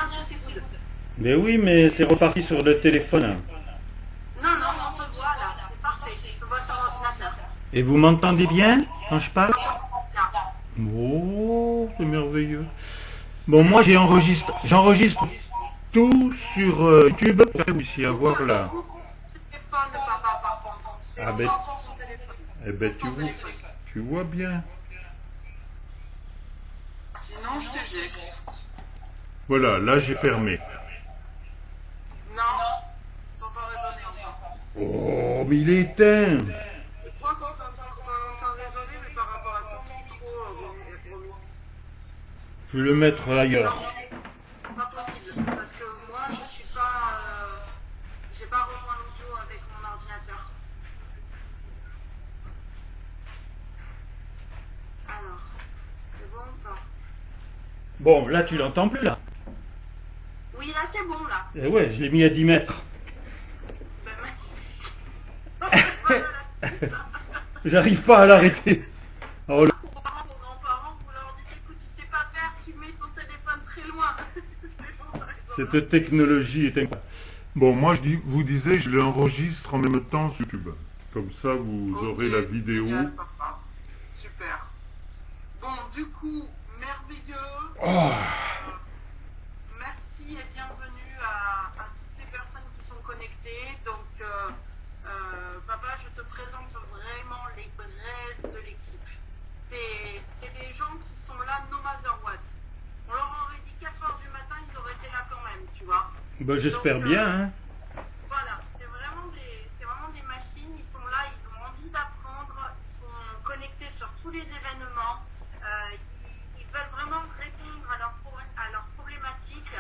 dire c'est good. Mais oui, mais c'est reparti sur le téléphone. Non, non, on te voit là, c'est parfait. Je te vois sur l'ordinateur. Et vous m'entendez bien quand je parle? Bien. Oh, c'est merveilleux. Bon, moi j'enregistre tout sur YouTube. Vous ici avoir là. Coupe ton téléphone, papa, par contre. Ah ben, Prends sur ton téléphone. eh ben Ton téléphone. tu vois bien. Sinon, je t'éjecte. Voilà, là j'ai fermé. Non, faut pas raisonner encore. Oh, mais il est éteint. Je crois qu'on t'entend raisonner, mais par rapport à ton micro, Romy. Je vais le mettre ailleurs. Pas possible, parce que moi, je suis pas... j'ai pas rejoint l'audio avec mon ordinateur. Alors, c'est bon ou pas? Bon, là tu l'entends plus là. Oui, là, c'est bon, là. Eh ouais, je l'ai mis à 10 mètres. Ben, voilà, là, c'est ça. J'arrive pas à l'arrêter. Oh, Aux parents, aux grands-parents, vous leur dites, écoute, tu sais pas faire, tu mets ton téléphone très loin. C'est bon, par exemple. cette technologie est incroyable. Bon, moi vous disais, je l'enregistre en même temps sur YouTube. Comme ça, vous aurez la vidéo. Génial, papa. Super. Bon, du coup, merveilleux. Oh, Merci et bienvenue à toutes les personnes qui sont connectées. Donc, papa, je te présente vraiment les braises de l'équipe. C'est des gens qui sont là no matter what. On leur aurait dit 4 heures du matin, ils auraient été là quand même, tu vois. ben, j'espère Donc, bien. Hein. Voilà, c'est vraiment des machines, ils sont là, ils ont envie d'apprendre, ils sont connectés sur tous les événements, ils veulent vraiment répondre à leurs problématiques.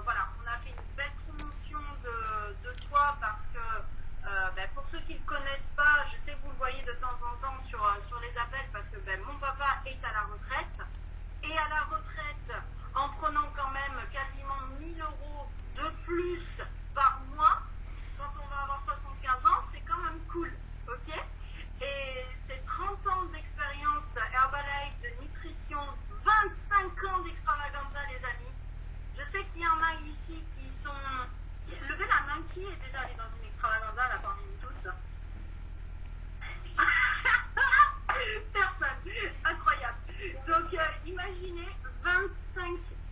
Voilà, on a fait une belle promotion de toi parce que pour ceux qui ne le connaissent pas, je sais que vous le voyez de temps en temps sur les appels parce que mon papa est à la retraite. Et à la retraite, en prenant quand même quasiment 1000 euros de plus par mois, quand on va avoir 75 ans, c'est quand même cool, ok? Et c'est 30 ans d'expérience Herbalife, de nutrition, 25 ans d'extravaganza, les amis. Je sais qu'il y en a ici qui sont... Levez la main, qui est déjà allé dans une extravaganza, là, parmi nous tous, là? Personne. Incroyable. Donc, imaginez 25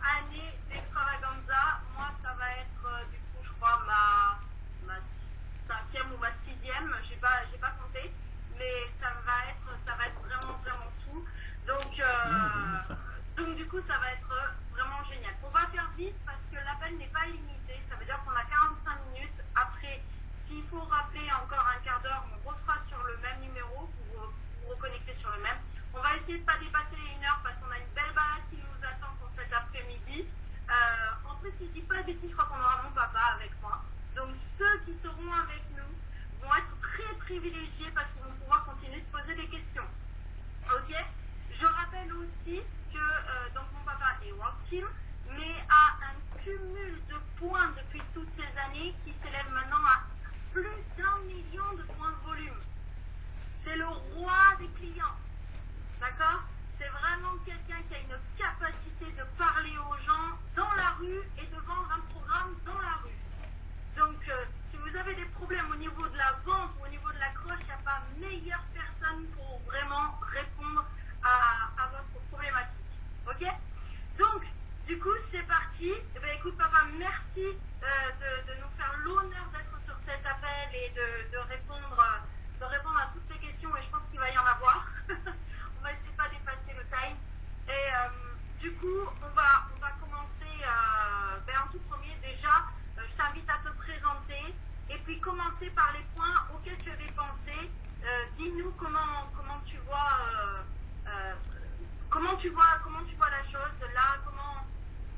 années d'extravaganza. Moi, ça va être, du coup, je crois, ma 5e ou ma 6e. J'ai pas compté. Mais ça va être vraiment, vraiment fou. Donc, du coup, ça va être vraiment génial. On va faire vite parce que l'appel n'est pas limité. Ça veut dire qu'on a 45 minutes. Après, s'il faut rappeler encore un quart d'heure, on refera sur le même numéro pour vous reconnecter sur le même. On va essayer de ne pas dépasser les 1 heure parce qu'on a une belle balade qui nous attend pour cet après-midi. En plus, si je dis pas de bêtises, je crois qu'on aura mon papa avec moi. Donc ceux qui seront avec nous vont être très privilégiés parce qu'ils vont pouvoir continuer de poser des questions. Ok? Je rappelle aussi que donc mon papa est World Team, mais a un cumul de points depuis toutes ces années qui s'élève maintenant à plus d'1 million de points de volume. C'est le roi des clients. D'accord? C'est vraiment quelqu'un qui a une capacité de parler aux gens dans la rue et de vendre un programme dans la rue. Donc, si vous avez des problèmes au niveau de la vente ou au niveau de l'accroche, il n'y a pas meilleure personne pour vraiment répondre à votre problématique. Ok? Donc, du coup, c'est parti. Eh bien, écoute, papa, merci de nous faire l'honneur d'être sur cet appel et de répondre à toutes les questions. Et je pense qu'il va y en avoir. On va essayer de pas dépasser le time. Et du coup, on va commencer. En tout premier, déjà, je t'invite à te présenter et puis commencer par les points auxquels tu avais pensé. Dis-nous comment tu vois la chose là,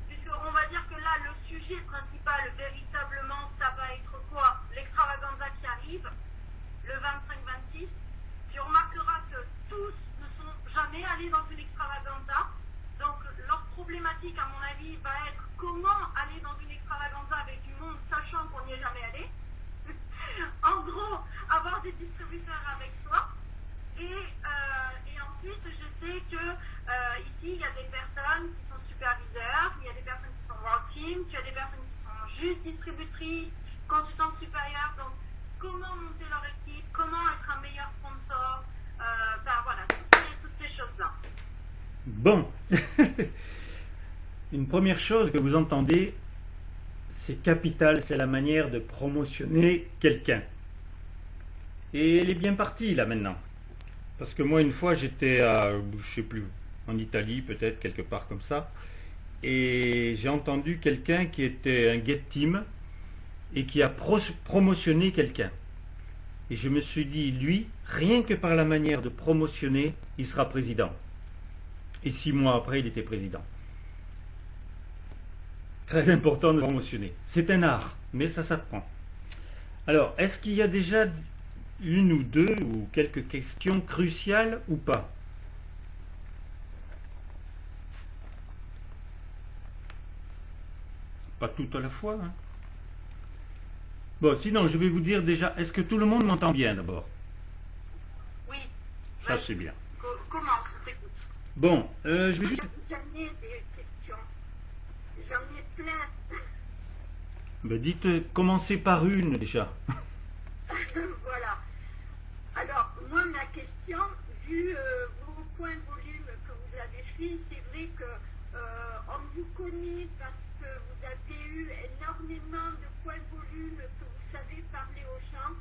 puisque on va dire que là le sujet principal véritablement ça va être quoi? L'extravaganza qui arrive le 25-26. Tu remarqueras que tous ne sont jamais allés dans une extravaganza. Donc leur problématique à mon avis va être comment aller dans une extravaganza avec du monde sachant qu'on n'y est jamais allé. En gros, avoir des distributeurs avec soi et ensuite ensuite, je sais que ici, il y a des personnes qui sont superviseurs, il y a des personnes qui sont World Team, tu as des personnes qui sont juste distributrices, consultantes supérieures. Donc, comment monter leur équipe, comment être un meilleur sponsor, voilà, toutes ces choses-là. Bon. Une première chose que vous entendez, c'est capital, c'est la manière de promotionner quelqu'un. Et elle est bien partie là maintenant. Parce que moi une fois j'étais à, je sais plus, en Italie peut-être, quelque part comme ça, et j'ai entendu quelqu'un qui était un get team et qui a promotionné quelqu'un. Et je me suis dit, lui, rien que par la manière de promotionner, il sera président. Et 6 mois après, il était président. Très important de promotionner. C'est un art, mais ça s'apprend. Alors, est-ce qu'il y a déjà une ou deux ou quelques questions cruciales ou pas? Pas toutes à la fois, hein. Bon, sinon, je vais vous dire déjà, est-ce que tout le monde m'entend bien d'abord? Oui. Ça, c'est bien. Commence, on t'écoute. Bon, je vais juste... J'en ai des questions. J'en ai plein. Ben, dites, commencez par une déjà. Voilà. Alors, moi, ma question, vu vos points volume que vous avez fait, c'est vrai que on vous connaît parce que vous avez eu énormément de points volume que vous savez parler aux gens.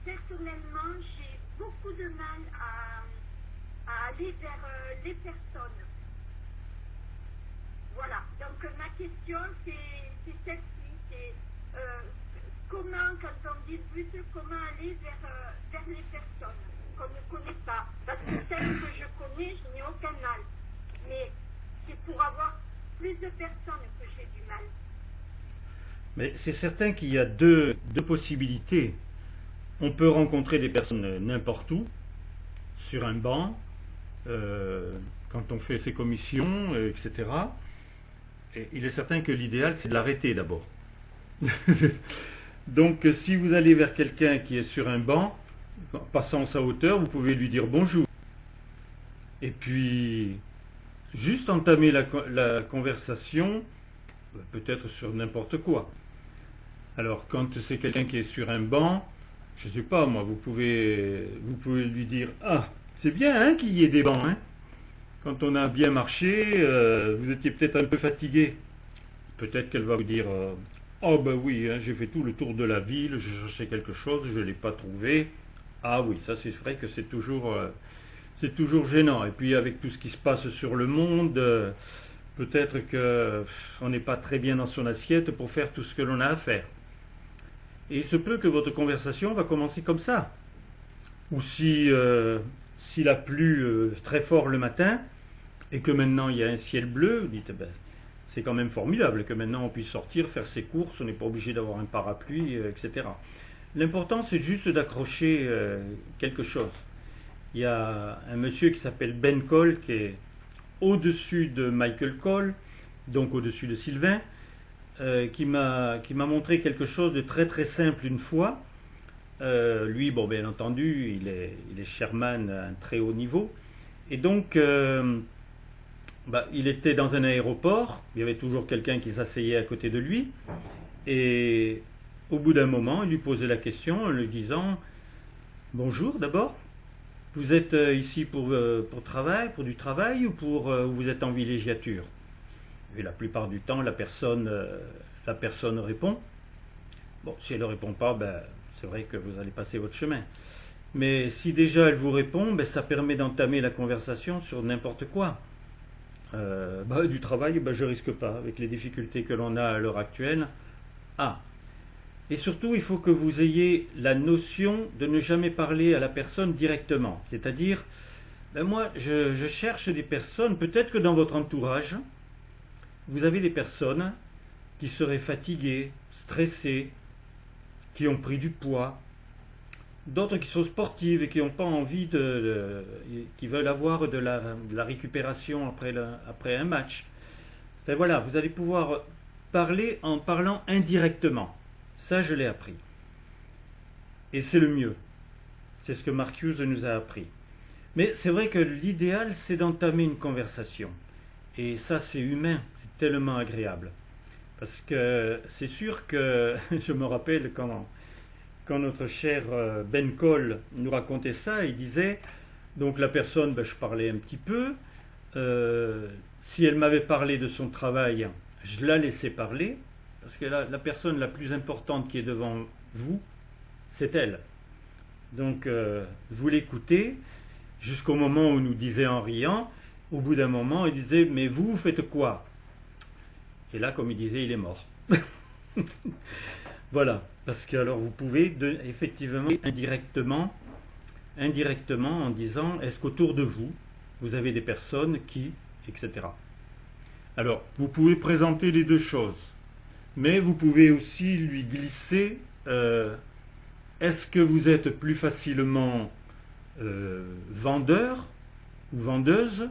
Personnellement, j'ai beaucoup de mal à aller vers les personnes. Voilà. Donc, ma question, c'est celle-ci. C'est comment, quand on débute, comment aller vers les personnes qu'on ne connaît pas. Parce que celles que je connais, je n'ai aucun mal. Mais c'est pour avoir plus de personnes que j'ai du mal. Mais c'est certain qu'il y a deux possibilités. On peut rencontrer des personnes n'importe où, sur un banc, quand on fait ses commissions, etc. Et il est certain que l'idéal, c'est de l'arrêter d'abord. Donc, si vous allez vers quelqu'un qui est sur un banc, passant sa hauteur, vous pouvez lui dire bonjour. Et puis, juste entamer la conversation, peut-être sur n'importe quoi. Alors, quand c'est quelqu'un qui est sur un banc, je ne sais pas, moi, vous pouvez lui dire « Ah, c'est bien hein, qu'il y ait des bancs, hein. Quand on a bien marché, vous étiez peut-être un peu fatigué. » Peut-être qu'elle va vous dire « Oh ben oui, hein, j'ai fait tout le tour de la ville, j'ai cherché quelque chose, je ne l'ai pas trouvé. » Ah oui, ça c'est vrai que c'est toujours gênant. Et puis avec tout ce qui se passe sur le monde, peut-être qu'on n'est pas très bien dans son assiette pour faire tout ce que l'on a à faire. Et il se peut que votre conversation va commencer comme ça. Ou s'il a plu très fort le matin, et que maintenant il y a un ciel bleu, vous dites, ben, c'est quand même formidable que maintenant on puisse sortir, faire ses courses, on n'est pas obligé d'avoir un parapluie, etc. L'important c'est juste d'accrocher quelque chose. Il y a un monsieur qui s'appelle Ben Cole, qui est au-dessus de Michael Cole, donc au-dessus de Sylvain, qui m'a montré quelque chose de très très simple une fois. Lui, bon, bien entendu, il est chairman à un très haut niveau. Et donc, il était dans un aéroport, il y avait toujours quelqu'un qui s'asseyait à côté de lui. Et au bout d'un moment, il lui posait la question en lui disant « Bonjour d'abord, vous êtes ici pour du travail ou vous êtes en villégiature ?» Et la plupart du temps, la personne répond. Bon, si elle ne répond pas, ben, c'est vrai que vous allez passer votre chemin. Mais si déjà elle vous répond, ben, ça permet d'entamer la conversation sur n'importe quoi. Du travail, je risque pas, avec les difficultés que l'on a à l'heure actuelle. Ah, et surtout, il faut que vous ayez la notion de ne jamais parler à la personne directement. C'est-à-dire, moi, je cherche des personnes, peut-être que dans votre entourage, vous avez des personnes qui seraient fatiguées, stressées, qui ont pris du poids, d'autres qui sont sportives et qui n'ont pas envie qui veulent avoir de la récupération après un match. Ben voilà, vous allez pouvoir parler en parlant indirectement. Ça, je l'ai appris. Et c'est le mieux. C'est ce que Mark Hughes nous a appris. Mais c'est vrai que l'idéal, c'est d'entamer une conversation. Et ça, c'est humain, c'est tellement agréable. Parce que c'est sûr que je me rappelle quand notre cher Ben Cole nous racontait ça, il disait, donc la personne, ben, je parlais un petit peu, si elle m'avait parlé de son travail, je la laissais parler, parce que la personne la plus importante qui est devant vous, c'est elle. Donc vous l'écoutez, jusqu'au moment où il nous disait en riant, au bout d'un moment, il disait, mais vous faites quoi? Et là, comme il disait, il est mort. Voilà, parce que alors vous pouvez effectivement, indirectement en disant, est-ce qu'autour de vous, vous avez des personnes qui, etc. Alors, vous pouvez présenter les deux choses, mais vous pouvez aussi lui glisser, est-ce que vous êtes plus facilement vendeur ou vendeuse,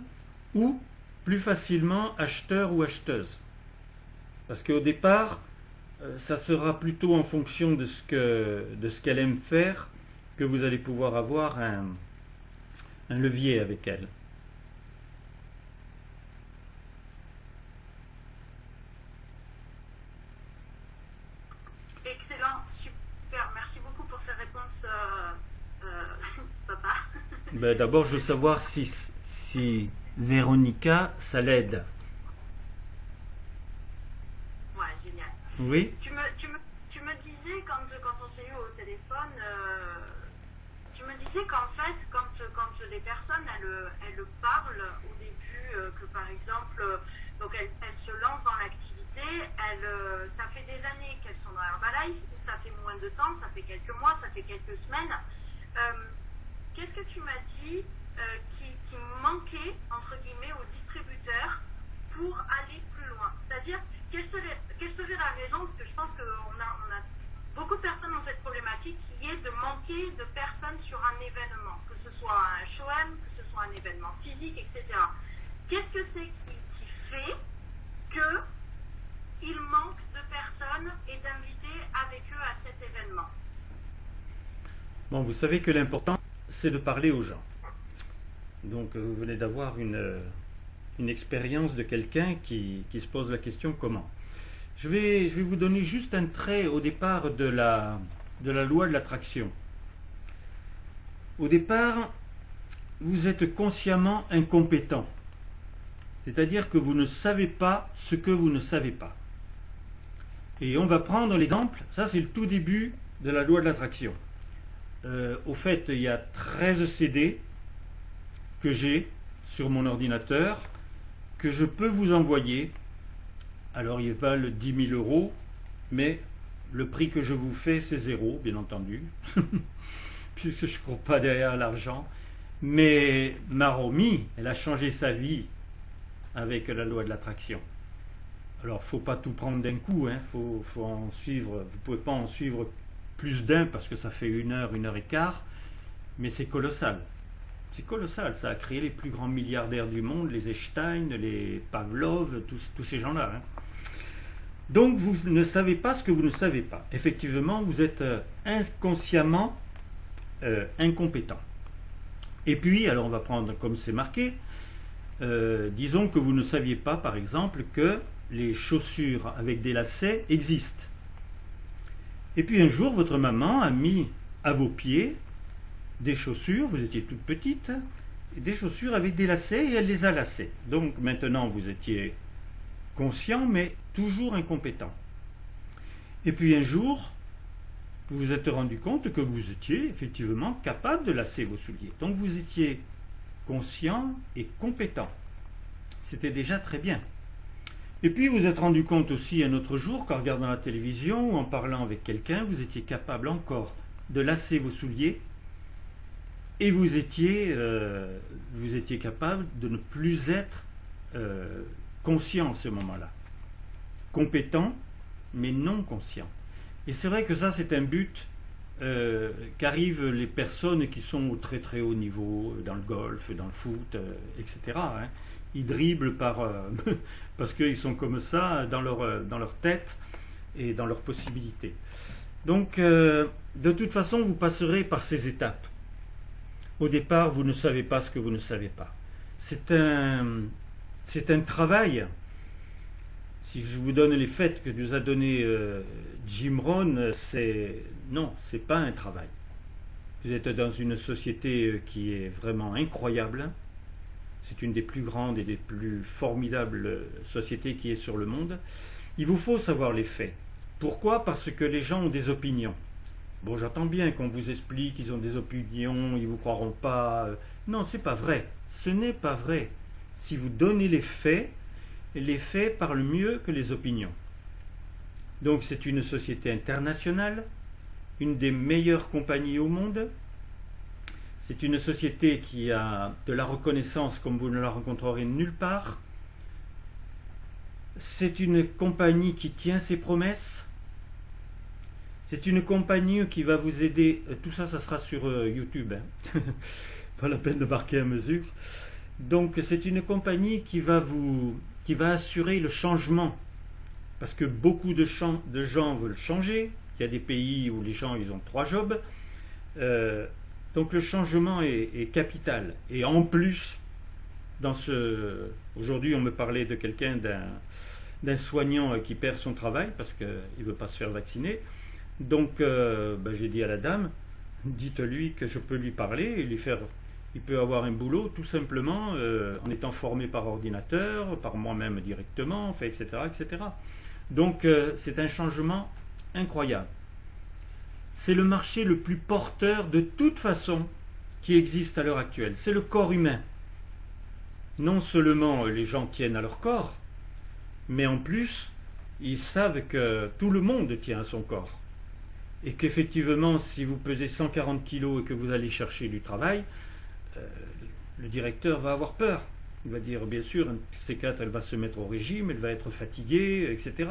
ou plus facilement acheteur ou acheteuse? Parce qu'au départ, ça sera plutôt en fonction de ce qu'elle aime faire que vous allez pouvoir avoir un levier avec elle. Excellent, super. Merci beaucoup pour ces réponses, papa. Ben, d'abord, je veux savoir si Véronica, ça l'aide. Ouais, génial. Oui? Tu me disais, quand on s'est eu au téléphone, tu me disais qu'en fait, quand les personnes, elles parlent au début, que par exemple, donc elles se lancent dans l'activité, ça fait des années qu'elles sont dans Herbalife, ou ça fait moins de temps, ça fait quelques mois, ça fait quelques semaines. Qu'est-ce que tu m'as dit qui manquait, entre guillemets, aux distributeurs pour aller plus loin? C'est-à-dire, quelle serait la raison? Parce que je pense qu'on a beaucoup de personnes dans cette problématique qui est de manquer de personnes sur un événement, que ce soit un SHOM, que ce soit un événement physique, etc. Qu'est-ce que c'est qui fait qu'il manque de personnes et d'invités avec eux à cet événement? Bon, vous savez que l'important, c'est de parler aux gens. Donc, vous venez d'avoir une expérience de quelqu'un qui se pose la question comment. Je vais vous donner juste un trait au départ de la loi de l'attraction. Au départ, vous êtes consciemment incompétent. C'est-à-dire que vous ne savez pas ce que vous ne savez pas. Et on va prendre l'exemple, ça c'est le tout début de la loi de l'attraction. Au fait, il y a 13 CD que j'ai sur mon ordinateur que je peux vous envoyer. Alors ils valent 10 000 €, mais le prix que je vous fais c'est 0, bien entendu, puisque je ne cours pas derrière l'argent. Mais Maromi, elle a changé sa vie avec la loi de l'attraction. Alors il ne faut pas tout prendre d'un coup, hein. Faut en suivre, vous ne pouvez pas en suivre plus d'un parce que ça fait 1 heure, 1 heure et quart, mais c'est colossal. C'est colossal, ça a créé les plus grands milliardaires du monde, les Einstein, les Pavlov, tous ces gens-là. Hein. Donc vous ne savez pas ce que vous ne savez pas. Effectivement, vous êtes inconsciemment incompétent. Et puis, alors on va prendre comme c'est marqué, disons que vous ne saviez pas, par exemple, que les chaussures avec des lacets existent. Et puis un jour, votre maman a mis à vos pieds des chaussures, vous étiez toute petite, des chaussures avec des lacets et elle les a lacés. Donc maintenant, vous étiez conscient, mais toujours incompétent. Et puis un jour, vous vous êtes rendu compte que vous étiez effectivement capable de lacer vos souliers. Donc vous étiez conscient et compétent. C'était déjà très bien. Et puis vous vous êtes rendu compte aussi un autre jour qu'en regardant la télévision ou en parlant avec quelqu'un, vous étiez capable encore de lacer vos souliers et vous étiez capable de ne plus être conscient à ce moment-là. Compétent, mais non conscient. Et c'est vrai que ça, c'est un but qu'arrivent les personnes qui sont au très très haut niveau, dans le golf, dans le foot, etc. Hein. Ils dribblent parce qu'ils sont comme ça dans leur tête et dans leurs possibilités. Donc, de toute façon, vous passerez par ces étapes. Au départ, vous ne savez pas ce que vous ne savez pas. C'est un travail. Si je vous donne les faits que nous a donné Jim Rohn, non, c'est pas un travail. Vous êtes dans une société qui est vraiment incroyable. C'est une des plus grandes et des plus formidables sociétés qui est sur le monde. Il vous faut savoir les faits. Pourquoi? Parce que les gens ont des opinions. Bon, j'entends bien qu'on vous explique qu'ils ont des opinions, ils vous croiront pas. Non, c'est pas vrai. Ce n'est pas vrai. Si vous donnez les faits parlent mieux que les opinions. Donc c'est une société internationale, une des meilleures compagnies au monde. C'est une société qui a de la reconnaissance comme vous ne la rencontrerez nulle part. C'est une compagnie qui tient ses promesses. C'est une compagnie qui va vous aider. Tout ça, ça sera sur YouTube. Hein. Pas la peine de marquer à mesure. Donc c'est une compagnie qui va assurer le changement. Parce que beaucoup de gens veulent changer. Il y a des pays où les gens ils ont 3 jobs. Donc le changement est capital. Et en plus, aujourd'hui on me parlait de quelqu'un, d'un soignant qui perd son travail parce qu'il ne veut pas se faire vacciner. Donc j'ai dit à la dame, dites-lui que je peux lui parler et il peut avoir un boulot tout simplement en étant formé par ordinateur, par moi-même directement, etc., etc. Donc c'est un changement incroyable. C'est le marché le plus porteur de toute façon qui existe à l'heure actuelle. C'est le corps humain. Non seulement les gens tiennent à leur corps, mais en plus, ils savent que tout le monde tient à son corps. Et qu'effectivement, si vous pesez 140 kilos et que vous allez chercher du travail, le directeur va avoir peur. Il va dire, bien sûr, C4, elle va se mettre au régime, elle va être fatiguée, etc.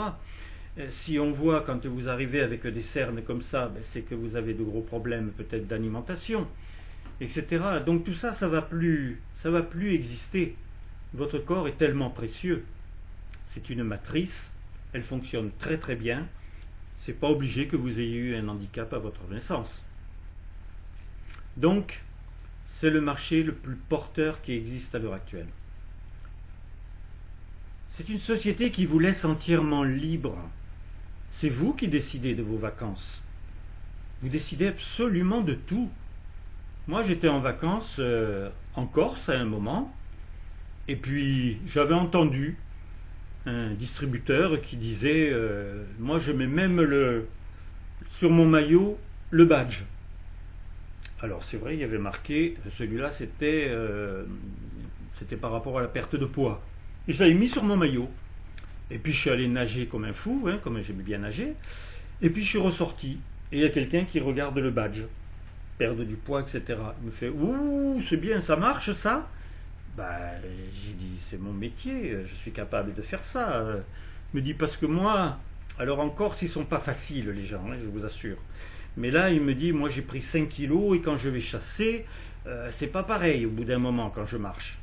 Si on voit quand vous arrivez avec des cernes comme ça, c'est que vous avez de gros problèmes peut-être d'alimentation, etc. Donc tout ça, ça va plus exister. Votre corps est tellement précieux. C'est une matrice, elle fonctionne très très bien. C'est pas obligé que vous ayez eu un handicap à votre naissance. Donc, c'est le marché le plus porteur qui existe à l'heure actuelle. C'est une société qui vous laisse entièrement libre. C'est vous qui décidez de vos vacances. Vous décidez absolument de tout. Moi, j'étais en vacances en Corse à un moment, et puis j'avais entendu un distributeur qui disait moi je mets même sur mon maillot le badge. Alors c'est vrai, il y avait marqué, celui-là c'était par rapport à la perte de poids. Et je l'avais mis sur mon maillot. Et puis je suis allé nager comme un fou, hein, comme j'aimais bien nager. Et puis je suis ressorti. Et il y a quelqu'un qui regarde le badge. Perdre du poids, etc. Il me fait, ouh, c'est bien, ça marche ça? J'ai dit, c'est mon métier, je suis capable de faire ça. Il me dit, parce que moi, alors en Corse, ils sont pas faciles les gens, hein, je vous assure. Mais là, il me dit, moi j'ai pris 5 kilos et quand je vais chasser, c'est pas pareil au bout d'un moment quand je marche.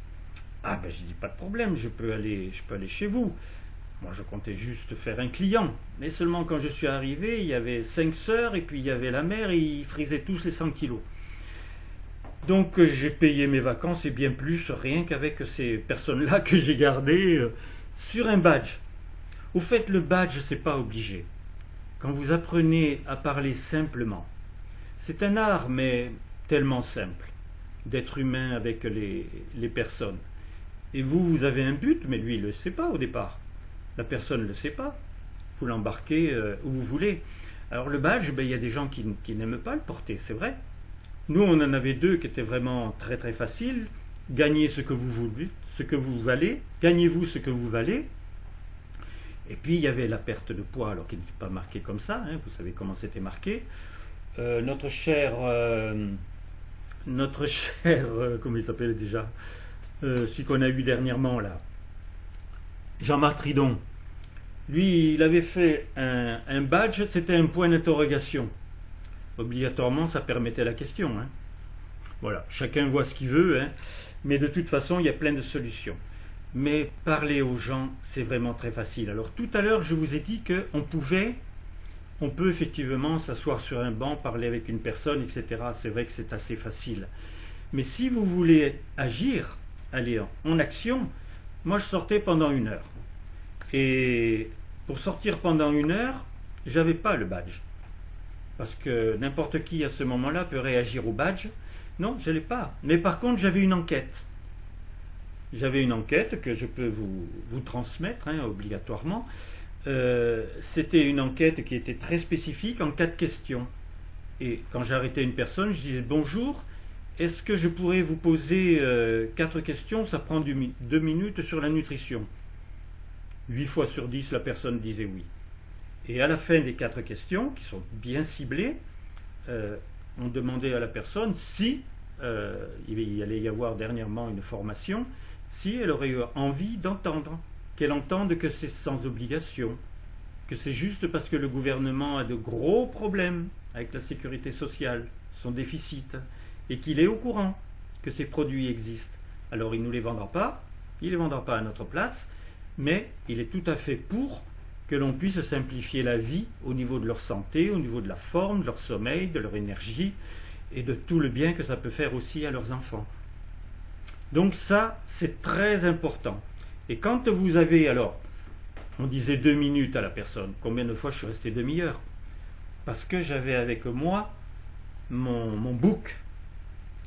J'ai dit, pas de problème, je peux aller chez vous. Moi, je comptais juste faire un client. Mais seulement quand je suis arrivé, il y avait 5 sœurs et puis il y avait la mère et ils frisaient tous les 100 kilos. Donc, j'ai payé mes vacances et bien plus, rien qu'avec ces personnes-là que j'ai gardées sur un badge. Au fait, le badge, c'est pas obligé. Quand vous apprenez à parler simplement, c'est un art, mais tellement simple, d'être humain avec les personnes. Et vous avez un but, mais lui, il ne le sait pas au départ. La personne ne le sait pas. Vous l'embarquez où vous voulez. Alors le badge, il y a des gens qui n'aiment pas le porter, c'est vrai. Nous, on en avait 2 qui étaient vraiment très très faciles. Gagnez ce que vous voulez, ce que vous valez. Gagnez-vous ce que vous valez. Et puis il y avait la perte de poids, alors qui n'était pas marqué comme ça. Hein, vous savez comment c'était marqué. Notre cher, comment il s'appelle déjà, celui qu'on a eu dernièrement là. Jean-Marc Tridon, lui, il avait fait un badge, c'était un point d'interrogation. Obligatoirement, ça permettait la question. Hein. Voilà, chacun voit ce qu'il veut, hein. Mais de toute façon, il y a plein de solutions. Mais parler aux gens, c'est vraiment très facile. Alors tout à l'heure, je vous ai dit qu'on peut effectivement s'asseoir sur un banc, parler avec une personne, etc. C'est vrai que c'est assez facile. Mais si vous voulez agir, aller en action, moi je sortais pendant 1 heure. Et pour sortir pendant 1 heure, j'avais pas le badge. Parce que n'importe qui à ce moment-là peut réagir au badge. Non, je ne l'ai pas. Mais par contre, j'avais une enquête. J'avais une enquête que je peux vous transmettre obligatoirement. C'était une enquête qui était très spécifique en 4 questions. Et quand j'arrêtais une personne, je disais bonjour, est-ce que je pourrais vous poser 4 questions? Ça prend 2 minutes sur la nutrition. 8 fois sur 10, la personne disait oui. Et à la fin des 4 questions, qui sont bien ciblées, on demandait à la personne si, il allait y avoir dernièrement une formation, si elle aurait eu envie d'entendre, qu'elle entende que c'est sans obligation, que c'est juste parce que le gouvernement a de gros problèmes avec la sécurité sociale, son déficit, et qu'il est au courant que ces produits existent. Alors il ne nous les vendra pas, il ne les vendra pas à notre place, mais il est tout à fait pour que l'on puisse simplifier la vie au niveau de leur santé, au niveau de la forme, de leur sommeil, de leur énergie, et de tout le bien que ça peut faire aussi à leurs enfants. Donc ça, c'est très important. Et quand vous avez, alors, on disait 2 minutes à la personne, combien de fois je suis resté demi-heure? Parce que j'avais avec moi mon book,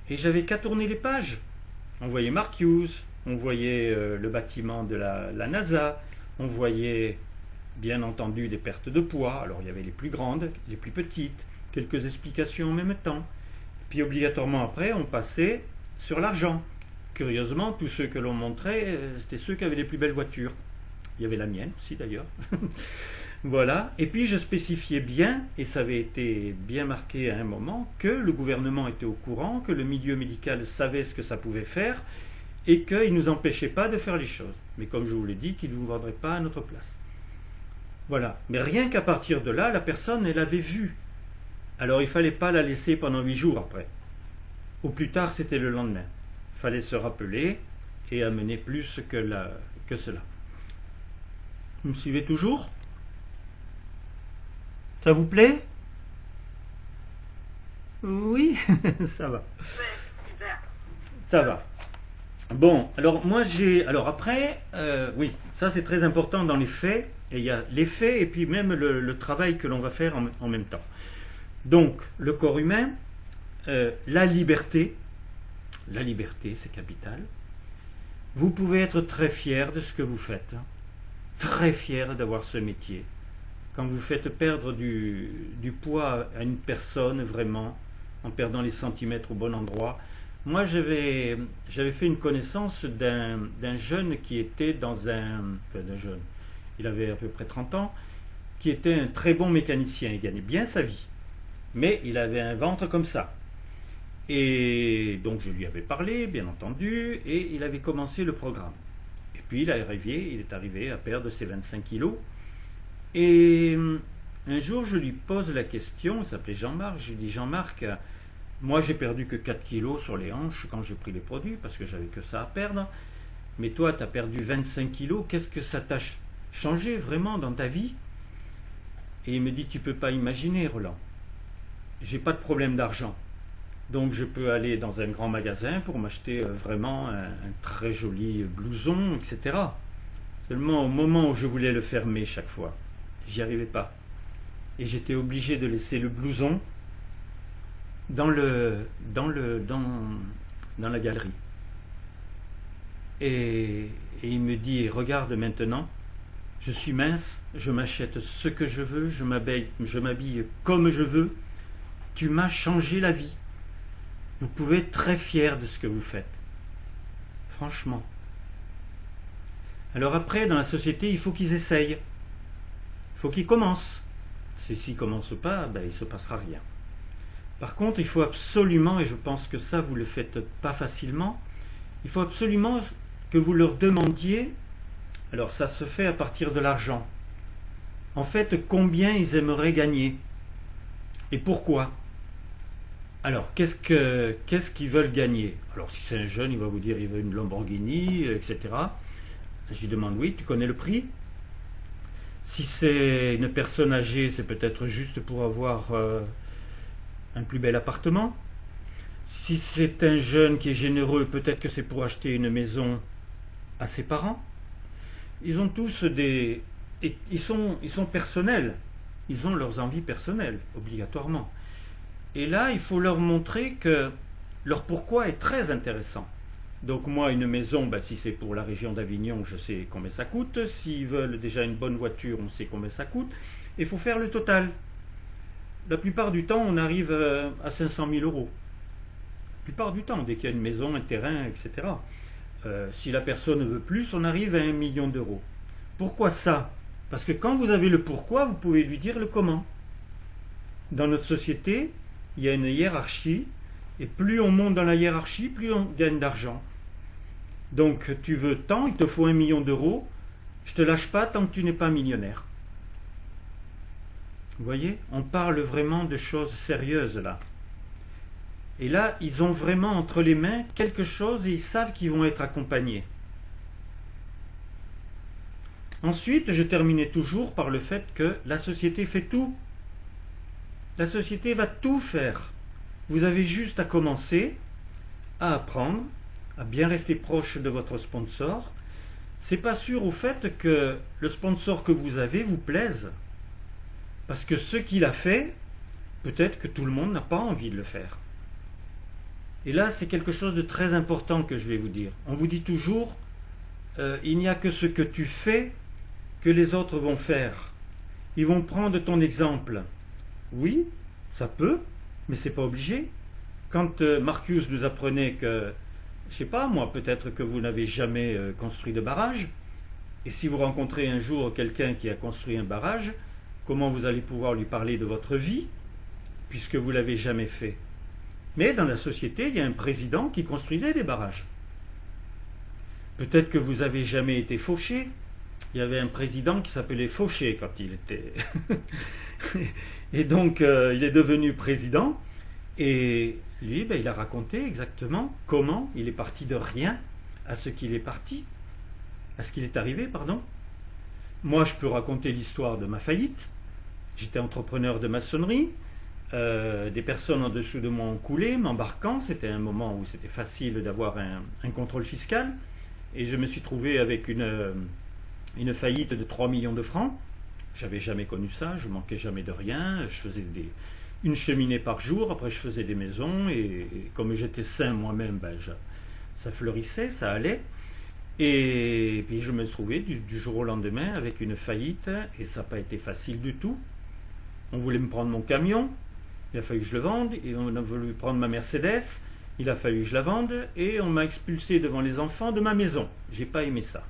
et j'avais qu'à tourner les pages. On voyait Mark Hughes, on voyait le bâtiment de la NASA, on voyait bien entendu des pertes de poids, alors il y avait les plus grandes, les plus petites, quelques explications en même temps. Puis obligatoirement après, on passait sur l'argent. Curieusement, tous ceux que l'on montrait, c'était ceux qui avaient les plus belles voitures. Il y avait la mienne aussi d'ailleurs. Voilà. Et puis je spécifiais bien, et ça avait été bien marqué à un moment, que le gouvernement était au courant, que le milieu médical savait ce que ça pouvait faire, et qu'il ne nous empêchait pas de faire les choses. Mais comme je vous l'ai dit, qu'il ne nous vendrait pas à notre place. Voilà. Mais rien qu'à partir de là, la personne, elle avait vu. Alors il ne fallait pas la laisser pendant 8 jours après. Au plus tard, c'était le lendemain. Il fallait se rappeler et amener plus que cela. Vous me suivez toujours? Ça vous plaît? Oui, ça va. Ouais, super. Ça va. Bon, alors moi j'ai... Alors après, oui, ça c'est très important dans les faits. Et il y a les faits et puis même le travail que l'on va faire en même temps. Donc, le corps humain, la liberté c'est capital. Vous pouvez être très fier de ce que vous faites. Très fier d'avoir ce métier. Quand vous faites perdre du poids à une personne, vraiment, en perdant les centimètres au bon endroit. Moi, j'avais fait une connaissance d'un jeune qui était dans un... Enfin, d'un jeune, il avait à peu près 30 ans, qui était un très bon mécanicien. Il gagnait bien sa vie. Mais il avait un ventre comme ça. Et donc je lui avais parlé, bien entendu, et il avait commencé le programme. Et puis il est arrivé à perdre ses 25 kilos. Et un jour, je lui pose la question, il s'appelait Jean-Marc, je lui dis, Jean-Marc, moi j'ai perdu que 4 kilos sur les hanches quand j'ai pris les produits, parce que j'avais que ça à perdre. Mais toi, tu as perdu 25 kilos, qu'est-ce que ça t'a changé vraiment dans ta vie? Et il me dit, tu peux pas imaginer, Roland. J'ai pas de problème d'argent. Donc je peux aller dans un grand magasin pour m'acheter vraiment un très joli blouson, etc. Seulement au moment où je voulais le fermer chaque fois, j'y arrivais pas. Et j'étais obligé de laisser le blouson dans la galerie. Et il me dit, regarde maintenant, je suis mince, je m'achète ce que je veux, je m'habille comme je veux. Tu m'as changé la vie. Vous pouvez être très fier de ce que vous faites. Franchement. Alors après, dans la société, il faut qu'ils essayent. Il faut qu'ils commencent. S'ils ne commencent pas, ben, il ne se passera rien. Par contre, il faut absolument, et je pense que ça, vous ne le faites pas facilement, il faut absolument que vous leur demandiez, alors ça se fait à partir de l'argent, en fait, combien ils aimeraient gagner. Et pourquoi? Alors, qu'est-ce qu'ils veulent gagner? Alors, si c'est un jeune, il va vous dire il veut une Lamborghini, etc. Je lui demande, oui, tu connais le prix? Si c'est une personne âgée, c'est peut-être juste pour avoir un plus bel appartement. Si c'est un jeune qui est généreux, peut-être que c'est pour acheter une maison à ses parents. Ils ont tous des... Ils sont personnels. Ils ont leurs envies personnelles, obligatoirement. Et là, il faut leur montrer que leur pourquoi est très intéressant. Donc moi, une maison, si c'est pour la région d'Avignon, je sais combien ça coûte. S'ils veulent déjà une bonne voiture, on sait combien ça coûte. Il faut faire le total. La plupart du temps, on arrive à 500 000 euros. La plupart du temps, dès qu'il y a une maison, un terrain, etc. Si la personne veut plus, on arrive à 1 million d'euros. Pourquoi ça? Parce que quand vous avez le pourquoi, vous pouvez lui dire le comment. Dans notre société, il y a une hiérarchie, et plus on monte dans la hiérarchie, plus on gagne d'argent. Donc tu veux tant, il te faut 1 million d'euros, je te lâche pas tant que tu n'es pas millionnaire. Vous voyez, on parle vraiment de choses sérieuses là. Et là, ils ont vraiment entre les mains quelque chose et ils savent qu'ils vont être accompagnés. Ensuite, je terminais toujours par le fait que la société fait tout. La société va tout faire. Vous avez juste à commencer, à apprendre, à bien rester proche de votre sponsor. C'est pas sûr au fait que le sponsor que vous avez vous plaise. Parce que ce qu'il a fait, peut-être que tout le monde n'a pas envie de le faire. Et là, c'est quelque chose de très important que je vais vous dire. On vous dit toujours, il n'y a que ce que tu fais que les autres vont faire. Ils vont prendre ton exemple. Oui, ça peut, mais c'est pas obligé. Quand Marcus nous apprenait que, je sais pas moi, peut-être que vous n'avez jamais construit de barrage, et si vous rencontrez un jour quelqu'un qui a construit un barrage, comment vous allez pouvoir lui parler de votre vie, puisque vous l'avez jamais fait? Mais dans la société, il y a un président qui construisait des barrages. Peut-être que vous n'avez jamais été fauché. Il y avait un président qui s'appelait Fauché quand il était... Et donc, il est devenu président. Et lui, il a raconté exactement comment il est parti de rien à ce qu'il est parti. À ce qu'il est arrivé, pardon. Moi, je peux raconter l'histoire de ma faillite. J'étais entrepreneur de maçonnerie. Des personnes en dessous de moi ont coulé, m'embarquant. C'était un moment où c'était facile d'avoir un contrôle fiscal. Et je me suis trouvé avec une faillite de 3 millions de francs. J'avais jamais connu ça, je manquais jamais de rien. Je faisais une cheminée par jour, après je faisais des maisons. Et comme j'étais sain moi-même, ça fleurissait, ça allait. Et puis je me suis trouvé du jour au lendemain avec une faillite. Et ça n'a pas été facile du tout. On voulait me prendre mon camion. Il a fallu que je le vende, et on a voulu prendre ma Mercedes, il a fallu que je la vende, et on m'a expulsé devant les enfants de ma maison. J'ai pas aimé ça.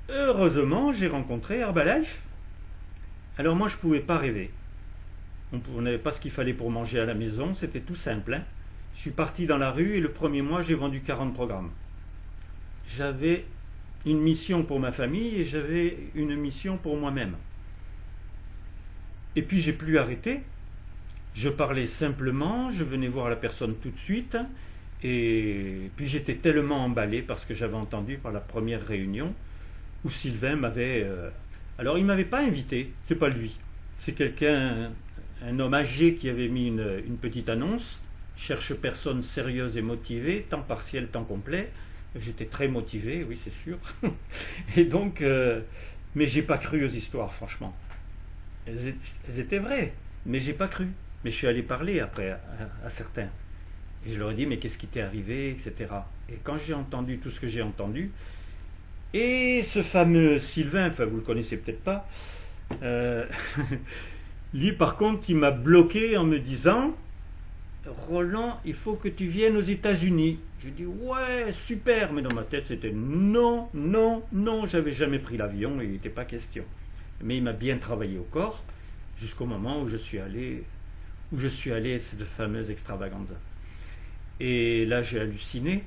Heureusement, j'ai rencontré Herbalife. Alors moi, je pouvais pas rêver. On n'avait pas ce qu'il fallait pour manger à la maison, c'était tout simple. Hein. Je suis parti dans la rue, et le premier mois, j'ai vendu 40 programmes. J'avais une mission pour ma famille, et j'avais une mission pour moi-même. Et puis j'ai plus arrêté. Je parlais simplement, je venais voir la personne tout de suite, et puis j'étais tellement emballé parce que j'avais entendu par la première réunion où Sylvain m'avait... alors il ne m'avait pas invité, c'est pas lui, c'est quelqu'un, un homme âgé qui avait mis une petite annonce, cherche personne sérieuse et motivée, temps partiel, temps complet. J'étais très motivé, oui c'est sûr. Et donc, mais j'ai pas cru aux histoires franchement. Elles étaient vraies, mais j'ai pas cru. Mais je suis allé parler après à certains. Et je leur ai dit, mais qu'est-ce qui t'est arrivé, etc. Et quand j'ai entendu tout ce que j'ai entendu, et ce fameux Sylvain, enfin vous le connaissez peut-être pas, lui par contre, il m'a bloqué en me disant, Roland, il faut que tu viennes aux États-Unis. J'ai dit, ouais, super, mais dans ma tête c'était non, non, non, j'avais jamais pris l'avion et il n'était pas question. Mais il m'a bien travaillé au corps, jusqu'au moment où je suis allé à cette fameuse extravaganza. Et là, j'ai halluciné.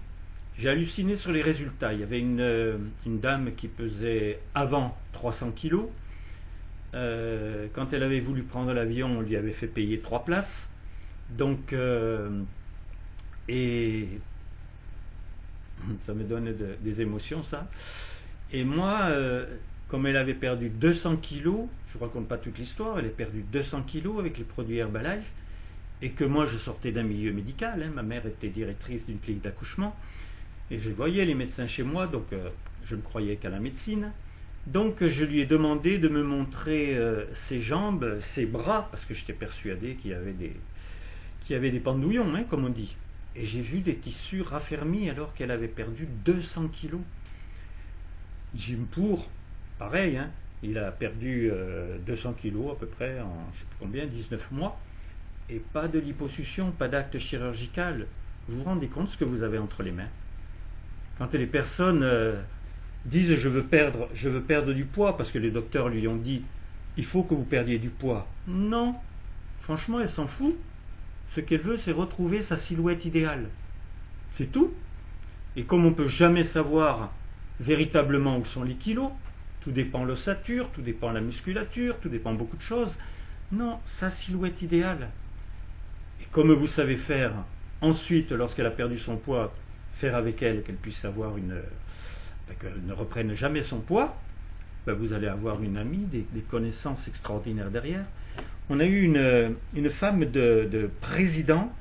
J'ai halluciné sur les résultats. Il y avait une dame qui pesait avant 300 kilos. Quand elle avait voulu prendre l'avion, on lui avait fait payer 3 places. Donc, et ça me donne des émotions, ça. Et moi, comme elle avait perdu 200 kilos, je ne raconte pas toute l'histoire, elle a perdu 200 kilos avec les produits Herbalife, et que moi je sortais d'un milieu médical, hein, ma mère était directrice d'une clinique d'accouchement, et je voyais les médecins chez moi, donc je ne croyais qu'à la médecine. Donc je lui ai demandé de me montrer ses jambes, ses bras, parce que j'étais persuadé qu'il y avait des pendouillons, hein, comme on dit. Et j'ai vu des tissus raffermis alors qu'elle avait perdu 200 kilos. Jim Pour, pareil, hein, il a perdu 200 kilos à peu près en, je ne sais plus combien, 19 mois. Et pas de liposuction, pas d'acte chirurgical. Vous vous rendez compte ce que vous avez entre les mains? Quand les personnes disent je veux perdre du poids parce que les docteurs lui ont dit il faut que vous perdiez du poids. Non, franchement elle s'en fout. Ce qu'elle veut c'est retrouver sa silhouette idéale. C'est tout. Et comme on ne peut jamais savoir véritablement où sont les kilos, tout dépend de l'ossature, tout dépend de la musculature, tout dépend de beaucoup de choses. Non, sa silhouette idéale. Et comme vous savez faire ensuite, lorsqu'elle a perdu son poids, faire avec elle qu'elle puisse avoir qu'elle ne reprenne jamais son poids, vous allez avoir une amie, des connaissances extraordinaires derrière. On a eu une femme de président,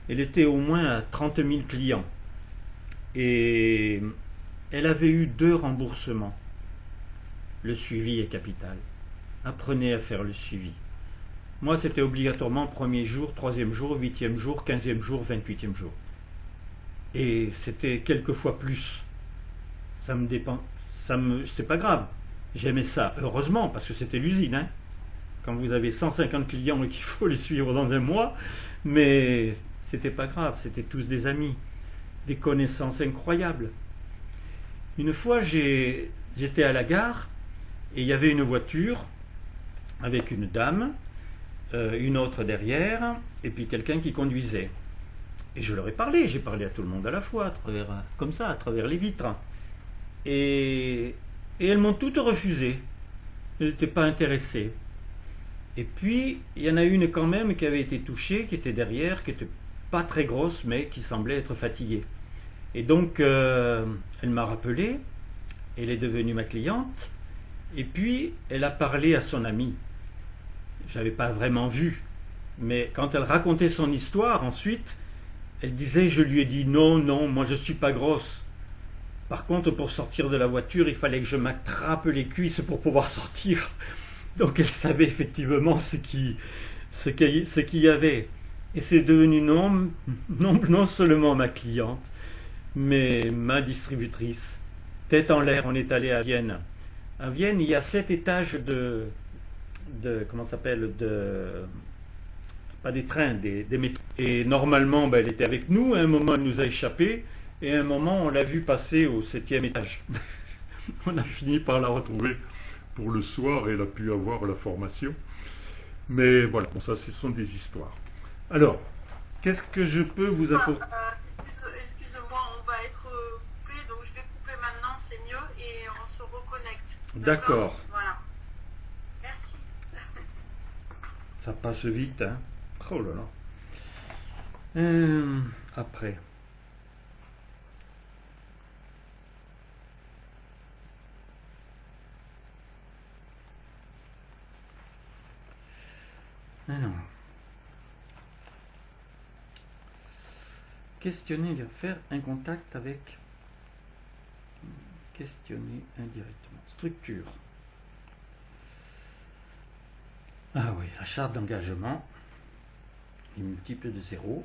elle était au moins à 30 000 clients. Et elle avait eu 2 remboursements. Le suivi est capital. Apprenez à faire le suivi. Moi, c'était obligatoirement 1er jour, 3e jour, 8e jour, 15e jour, 28e jour. Et c'était quelquefois plus. Ça me dépend. C'est pas grave. J'aimais ça, heureusement, parce que c'était l'usine. Hein. Quand vous avez 150 clients et qu'il faut les suivre dans un mois, mais c'était pas grave, c'était tous des amis, des connaissances incroyables. Une fois, j'étais à la gare et il y avait une voiture avec une dame, une autre derrière, et puis quelqu'un qui conduisait. Et je leur ai parlé, j'ai parlé à tout le monde à la fois, comme ça, à travers les vitres. Et elles m'ont toutes refusé. Elles n'étaient pas intéressées. Et puis, il y en a une quand même qui avait été touchée, qui était derrière, qui n'était pas très grosse, mais qui semblait être fatiguée. Et donc, elle m'a rappelé, elle est devenue ma cliente, et puis elle a parlé à son amie. Je n'avais pas vraiment vu, mais quand elle racontait son histoire ensuite, elle disait, je lui ai dit non, non, moi je ne suis pas grosse. Par contre, pour sortir de la voiture, il fallait que je m'attrape les cuisses pour pouvoir sortir. Donc elle savait effectivement ce qu'il y avait. Et c'est devenu non seulement ma cliente, mais ma distributrice. Tête en l'air, on est allé à Vienne. À Vienne, il y a 7 étages comment ça s'appelle, pas des trains, des métros. Et normalement, elle était avec nous. À un moment, elle nous a échappé. Et à un moment, on l'a vue passer au 7e étage. On a fini par la retrouver pour le soir et elle a pu avoir la formation. Mais voilà, bon, ça, ce sont des histoires. Alors, qu'est-ce que je peux vous apporter? Excuse-moi, on va être coupé, donc je vais couper maintenant, c'est mieux, et on se reconnecte. D'accord. Voilà. Merci. Ça passe vite, hein. Oh là là. Après. Alors. Questionner, faire un contact avec. Questionner indirectement. Structure. Ah oui, la charte d'engagement. Les multiples de 0.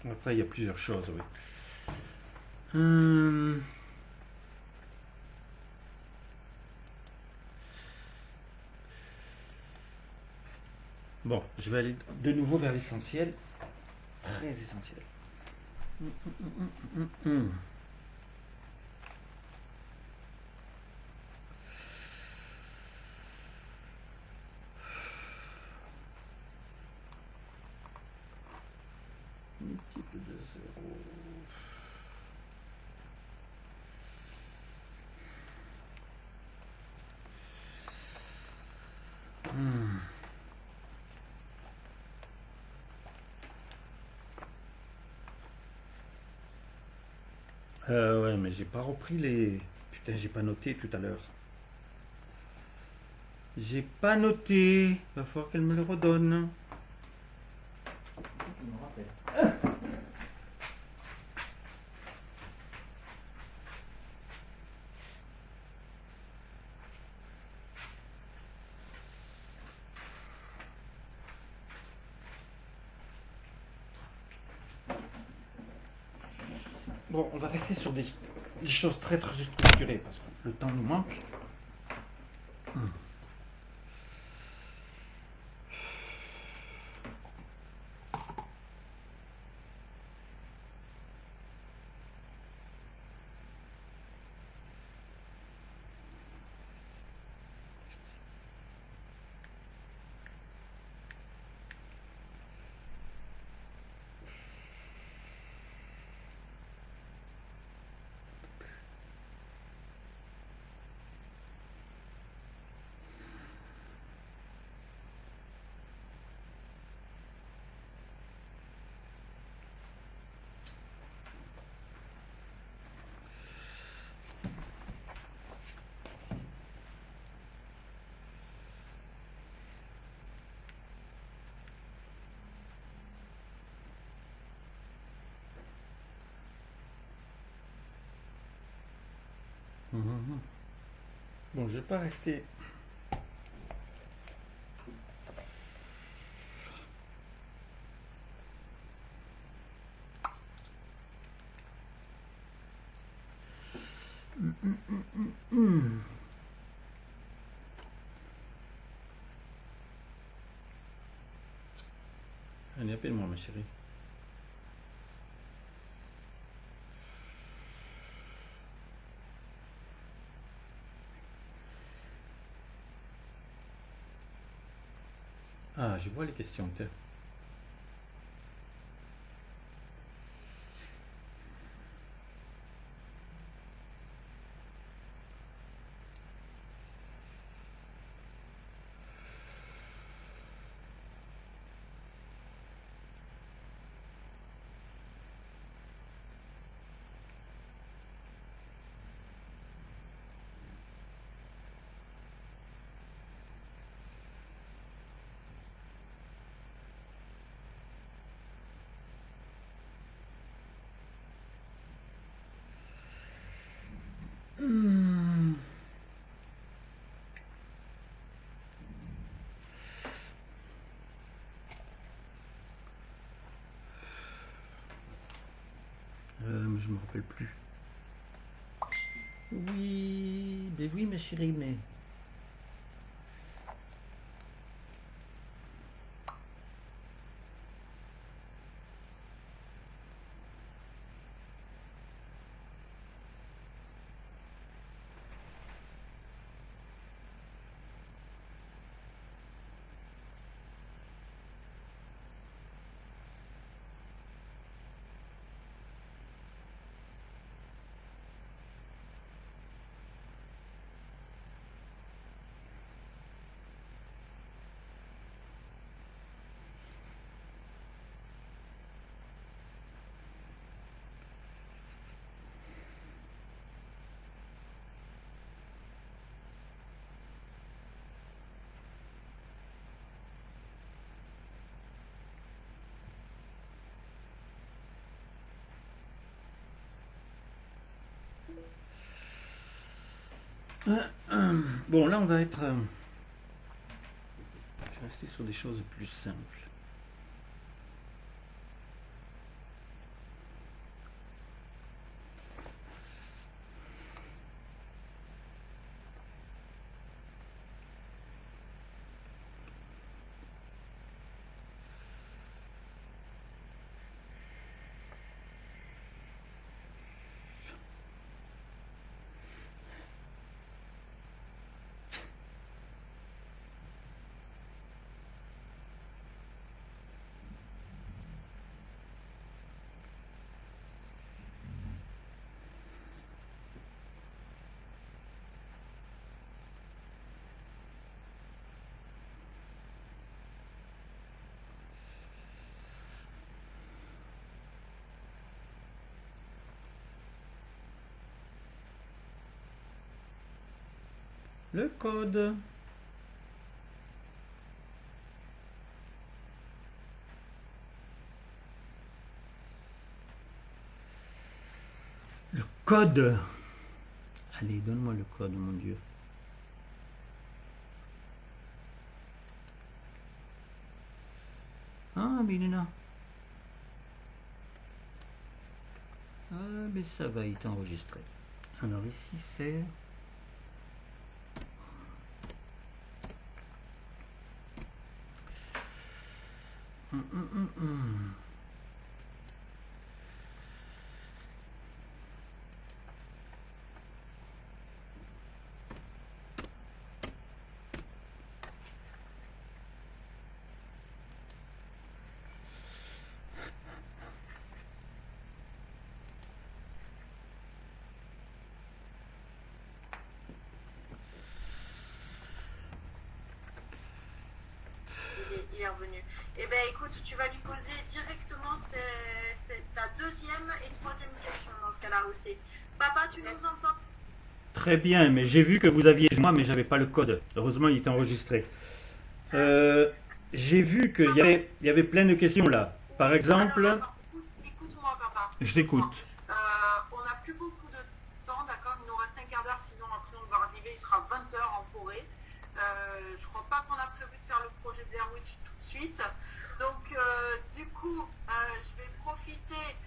Après, il y a plusieurs choses, oui. Bon, je vais aller de nouveau vers l'essentiel. Très essentiel. Multiple de 0. Ouais, mais j'ai pas repris les. Putain, j'ai pas noté tout à l'heure. J'ai pas noté. Va falloir qu'elle me le redonne. Tu me rappelles. Bon, on va rester sur des choses très très structurées parce que le temps nous manque. Bon, je vais pas rester. Allez, appelle-moi, ma chérie. Ah, je vois les questions. Tiens. Mais je me rappelle plus. Oui, mais oui, ma chérie, mais. Bon, là, on va être. Je vais rester sur des choses plus simples. Le code. Le code. Allez, donne-moi le code, mon Dieu. Ah, mais il est là. Ah, mais ça va, il est enregistré. Alors ici, c'est... Il est revenu. Eh bien, écoute, tu vas lui poser directement ta deuxième et troisième question dans ce cas-là aussi. Papa, tu nous entends? Très bien, mais j'ai vu que vous aviez moi, mais j'avais pas le code. Heureusement, il était enregistré. J'ai vu qu'il y avait plein de questions là. Par exemple... Alors, écoute-moi, papa. Je t'écoute. On n'a plus beaucoup de temps, d'accord? Il nous reste un quart d'heure, sinon après on va arriver, il sera 20 heures en forêt. Je crois pas qu'on a prévu de faire le projet Blair Witch tout de suite. Donc, du coup, je vais profiter.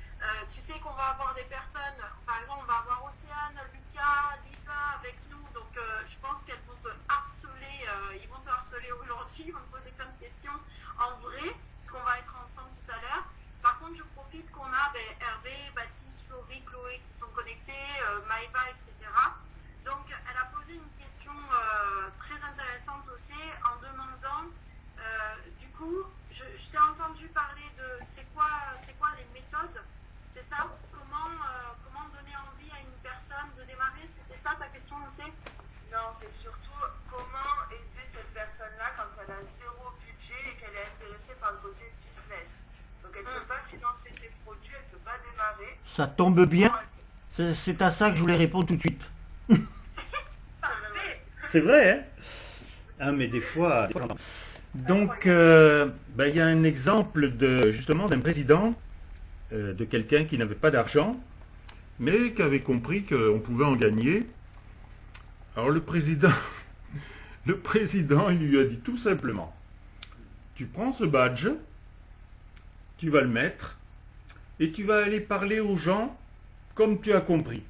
Tu sais qu'on va avoir des personnes, par exemple, on va avoir Océane, Lucas, Lisa avec nous. Donc, je pense qu'elles vont te harceler. Ils vont te harceler aujourd'hui. Ils vont te poser plein de questions en vrai, parce qu'on va être ensemble tout à l'heure. Par contre, je profite qu'on a Hervé, Baptiste, Florie, Chloé qui sont connectés, Maëva, etc. Donc, elle a posé une question très intéressante aussi en demandant, du coup, je t'ai entendu parler de c'est quoi les méthodes, c'est ça? Comment donner envie à une personne de démarrer? C'était ça ta question aussi? Non, c'est surtout comment aider cette personne-là quand elle a zéro budget et qu'elle est intéressée par le côté business. Donc elle ne peut pas financer ses produits, elle ne peut pas démarrer. Ça tombe bien. C'est à ça que je voulais répondre tout de suite. C'est vrai, hein? Ah, mais des fois... Donc, il y a un exemple justement d'un président, de quelqu'un qui n'avait pas d'argent, mais qui avait compris qu'on pouvait en gagner. Alors le président, il lui a dit tout simplement, tu prends ce badge, tu vas le mettre, et tu vas aller parler aux gens comme tu as compris.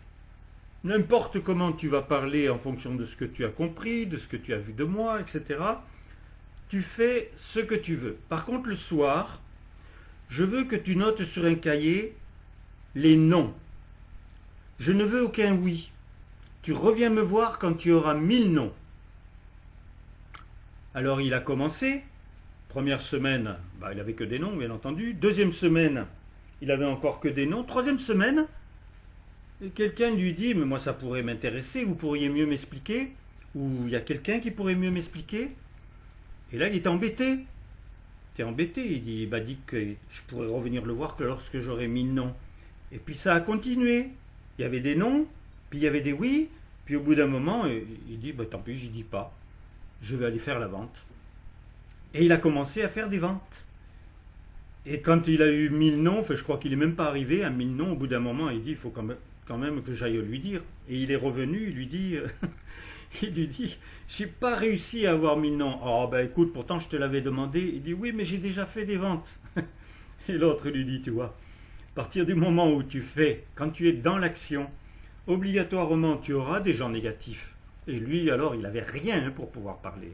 N'importe comment tu vas parler en fonction de ce que tu as compris, de ce que tu as vu de moi, etc. Tu fais ce que tu veux. Par contre, le soir, je veux que tu notes sur un cahier les noms. Je ne veux aucun oui. Tu reviens me voir quand tu auras 1000 noms. Alors il a commencé. Première semaine, il n'avait que des noms, bien entendu. Deuxième semaine, il avait encore que des noms. Troisième semaine, quelqu'un lui dit, mais moi ça pourrait m'intéresser, vous pourriez mieux m'expliquer, ou il y a quelqu'un qui pourrait mieux m'expliquer. Et là il était embêté. Il dit, dit que je pourrais revenir le voir que lorsque j'aurai 1000 noms. Et puis ça a continué. Il y avait des noms, puis il y avait des oui, puis au bout d'un moment, il dit, tant pis, j'y dis pas. Je vais aller faire la vente. Et il a commencé à faire des ventes. Et quand il a eu 1000 noms, je crois qu'il n'est même pas arrivé à 1000 noms, au bout d'un moment, il dit, il faut quand même que j'aille lui dire. Et il est revenu, il lui dit, j'ai pas réussi à avoir 1000 noms. Oh, écoute, pourtant je te l'avais demandé. Il dit, oui, mais j'ai déjà fait des ventes. Et l'autre lui dit, tu vois, à partir du moment où tu fais, quand tu es dans l'action, obligatoirement tu auras des gens négatifs. Et lui, alors, il n'avait rien pour pouvoir parler.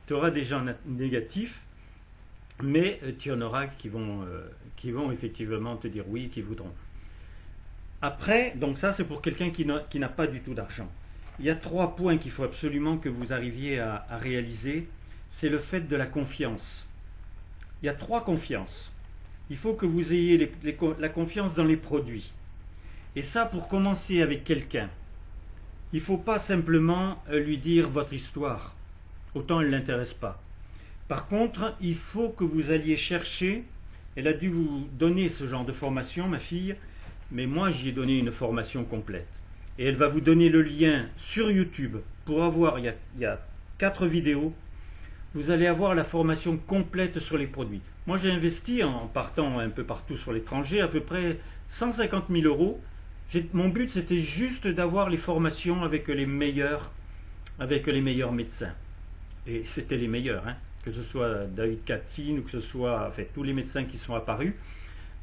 Tu auras des gens négatifs, mais tu en auras qui vont effectivement te dire oui, qui voudront. Après, donc ça c'est pour quelqu'un qui n'a pas du tout d'argent. Il y a 3 points qu'il faut absolument que vous arriviez à réaliser. C'est le fait de la confiance. Il y a 3 confiances. Il faut que vous ayez la confiance dans les produits. Et ça, pour commencer avec quelqu'un, il ne faut pas simplement lui dire votre histoire. Autant elle ne l'intéresse pas. Par contre, il faut que vous alliez chercher, elle a dû vous donner ce genre de formation, ma fille, mais moi j'y ai donné une formation complète. Et elle va vous donner le lien sur YouTube pour avoir, il y a 4 vidéos, vous allez avoir la formation complète sur les produits. Moi j'ai investi en partant un peu partout sur l'étranger, à peu près 150 000 euros, Mon but, c'était juste d'avoir les formations avec les meilleurs médecins. Et c'était les meilleurs, hein, que ce soit David Katzin ou que ce soit tous les médecins qui sont apparus.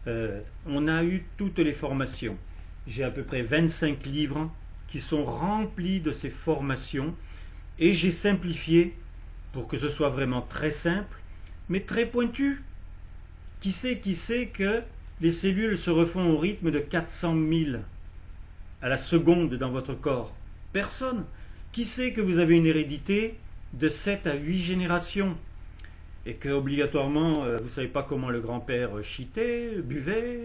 On a eu toutes les formations. J'ai à peu près 25 livres qui sont remplis de ces formations et j'ai simplifié pour que ce soit vraiment très simple, mais très pointu. Qui sait que les cellules se refont au rythme de 400 000 à la seconde dans votre corps? Personne. Qui sait que vous avez une hérédité de 7 à 8 générations et que obligatoirement vous ne savez pas comment le grand-père chitait, buvait,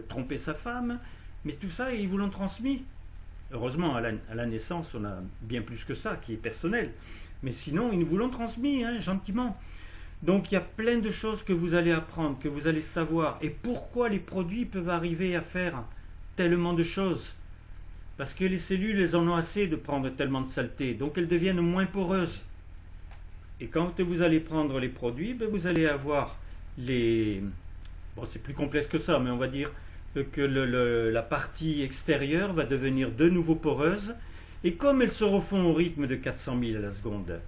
trompait sa femme, mais tout ça ils vous l'ont transmis. Heureusement à la naissance on a bien plus que ça qui est personnel, mais sinon ils vous l'ont transmis, hein, gentiment. Donc il y a plein de choses que vous allez apprendre, que vous allez savoir, et pourquoi les produits peuvent arriver à faire tellement de choses. Parce que les cellules, elles en ont assez de prendre tellement de saleté, donc elles deviennent moins poreuses. Et quand vous allez prendre les produits, ben vous allez avoir les... Bon, c'est plus complexe que ça, mais on va dire que la partie extérieure va devenir de nouveau poreuse, et comme elles se refont au rythme de 400 000 à la seconde,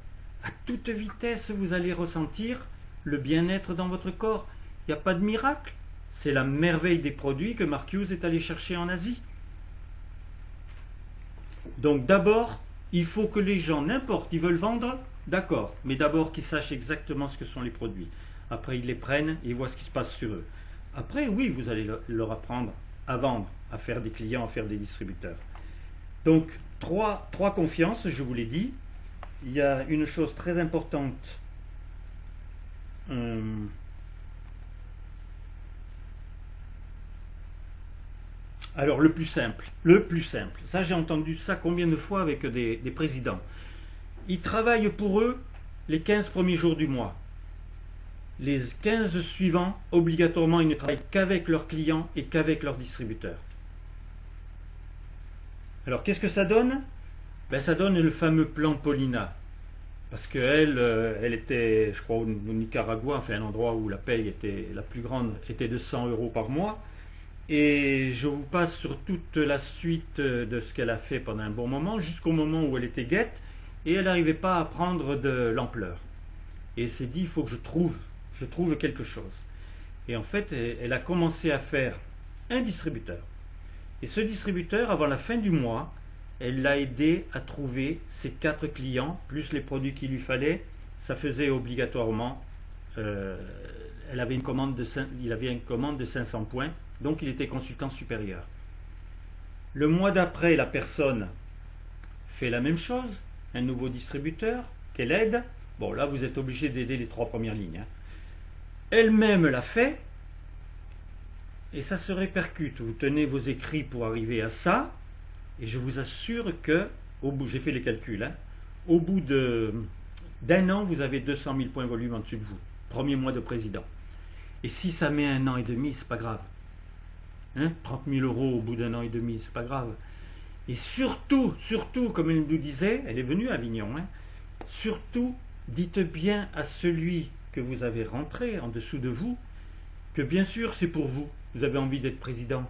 à toute vitesse, vous allez ressentir le bien-être dans votre corps. Il n'y a pas de miracle. C'est la merveille des produits que Mark Hughes est allé chercher en Asie. Donc d'abord, il faut que les gens, n'importe, ils veulent vendre, d'accord, mais d'abord qu'ils sachent exactement ce que sont les produits. Après, ils les prennent et ils voient ce qui se passe sur eux. Après, oui, vous allez leur apprendre à vendre, à faire des clients, à faire des distributeurs. Donc, trois confiances, je vous l'ai dit. Il y a une chose très importante. Alors, le plus simple. Ça, j'ai entendu ça combien de fois avec des présidents. Ils travaillent pour eux les 15 premiers jours du mois. Les 15 suivants, obligatoirement, ils ne travaillent qu'avec leurs clients et qu'avec leurs distributeurs. Alors, qu'est-ce que ça donne? Ben, ça donne le fameux plan Paulina. Parce qu'elle elle était, je crois, au Nicaragua, enfin un endroit où la paye était la plus grande, était de 100 € par mois. Et je vous passe sur toute la suite de ce qu'elle a fait pendant un bon moment, jusqu'au moment où elle était guette, et elle n'arrivait pas à prendre de l'ampleur. Et elle s'est dit, il faut que je trouve quelque chose. Et en fait, elle a commencé à faire un distributeur. Et ce distributeur, avant la fin du mois, elle l'a aidé à trouver ses 4 clients, plus les produits qu'il lui fallait. Ça faisait obligatoirement, il avait une commande de 500 points, donc il était consultant supérieur. Le mois d'après, la personne fait la même chose, un nouveau distributeur qu'elle aide. Bon, là, vous êtes obligé d'aider les 3 premières lignes, hein. Elle-même l'a fait, et ça se répercute. Vous tenez vos écrits pour arriver à ça, et je vous assure que, j'ai fait les calculs, hein, au bout d'un an, vous avez 200 000 points volume en dessus de vous. Premier mois de président. Et si ça met 1 an et demi, c'est pas grave. Hein, 30 000 € au bout d'1 an et demi, c'est pas grave. Et surtout, comme elle nous disait, elle est venue à Avignon, hein, surtout, dites bien à celui que vous avez rentré en dessous de vous, que bien sûr c'est pour vous, vous avez envie d'être président,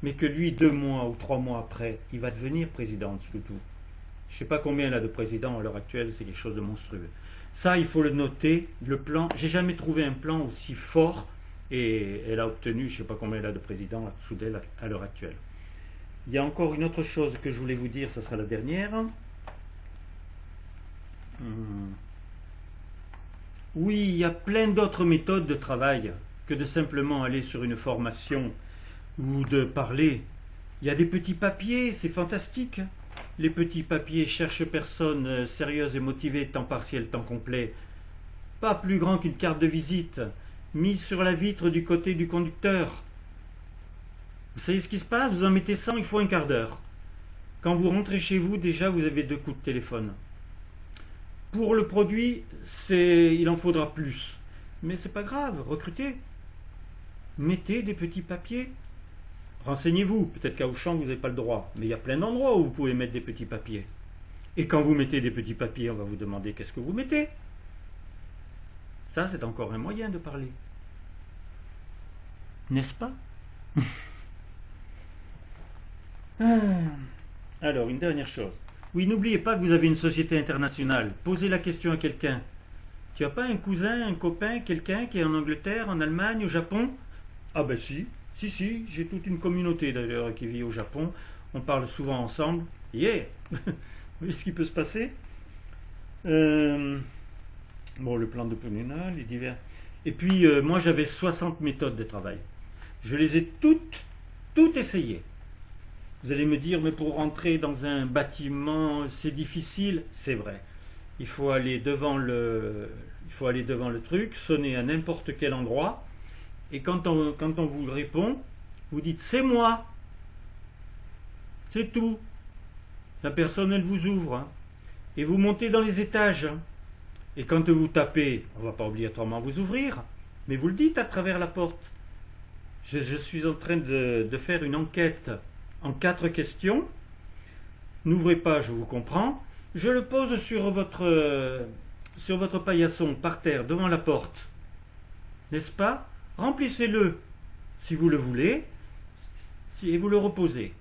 mais que lui, 2 mois ou 3 mois après, il va devenir président en dessous de vous. Je ne sais pas combien il a de présidents à l'heure actuelle, c'est quelque chose de monstrueux. Ça, il faut le noter, le plan, j'ai jamais trouvé un plan aussi fort, et elle a obtenu, je ne sais pas combien elle a de présidents sous d'elle à l'heure actuelle. Il y a encore une autre chose que je voulais vous dire, ça sera la dernière. Oui, il y a plein d'autres méthodes de travail que de simplement aller sur une formation ou de parler. Il y a des petits papiers, c'est fantastique. Les petits papiers cherchent personne sérieuse et motivée, temps partiel, temps complet. Pas plus grand qu'une carte de visite, mise sur la vitre du côté du conducteur. Vous savez ce qui se passe? Vous en mettez 100, il faut un quart d'heure. Quand vous rentrez chez vous, déjà vous avez 2 coups de téléphone. Pour le produit, il en faudra plus. Mais c'est pas grave, recrutez. Mettez des petits papiers. Renseignez-vous, peut-être qu'à Auchan vous n'avez pas le droit, mais il y a plein d'endroits où vous pouvez mettre des petits papiers. Et quand vous mettez des petits papiers, on va vous demander qu'est-ce que vous mettez. Ça, c'est encore un moyen de parler. N'est-ce pas? Ah. Alors, une dernière chose. Oui, n'oubliez pas que vous avez une société internationale. Posez la question à quelqu'un. Tu n'as pas un cousin, un copain, quelqu'un qui est en Angleterre, en Allemagne, au Japon? Ah ben si, j'ai toute une communauté d'ailleurs qui vit au Japon. On parle souvent ensemble. Yeah. Vous voyez ce qui peut se passer? Bon, le plan de Penuna, les divers. Et puis, moi, j'avais 60 méthodes de travail. Je les ai toutes essayées. Vous allez me dire, mais pour rentrer dans un bâtiment, c'est difficile. C'est vrai. Il faut aller devant le truc, sonner à n'importe quel endroit. Et quand on vous répond, vous dites, c'est moi. C'est tout. La personne, elle vous ouvre. Hein. Et vous montez dans les étages. Hein. Et quand vous tapez, on ne va pas obligatoirement vous ouvrir, mais vous le dites à travers la porte. Je suis en train de faire une enquête en 4 questions. N'ouvrez pas, je vous comprends. Je le pose sur votre paillasson, par terre, devant la porte. N'est-ce pas? Remplissez-le, si vous le voulez, et vous le reposez.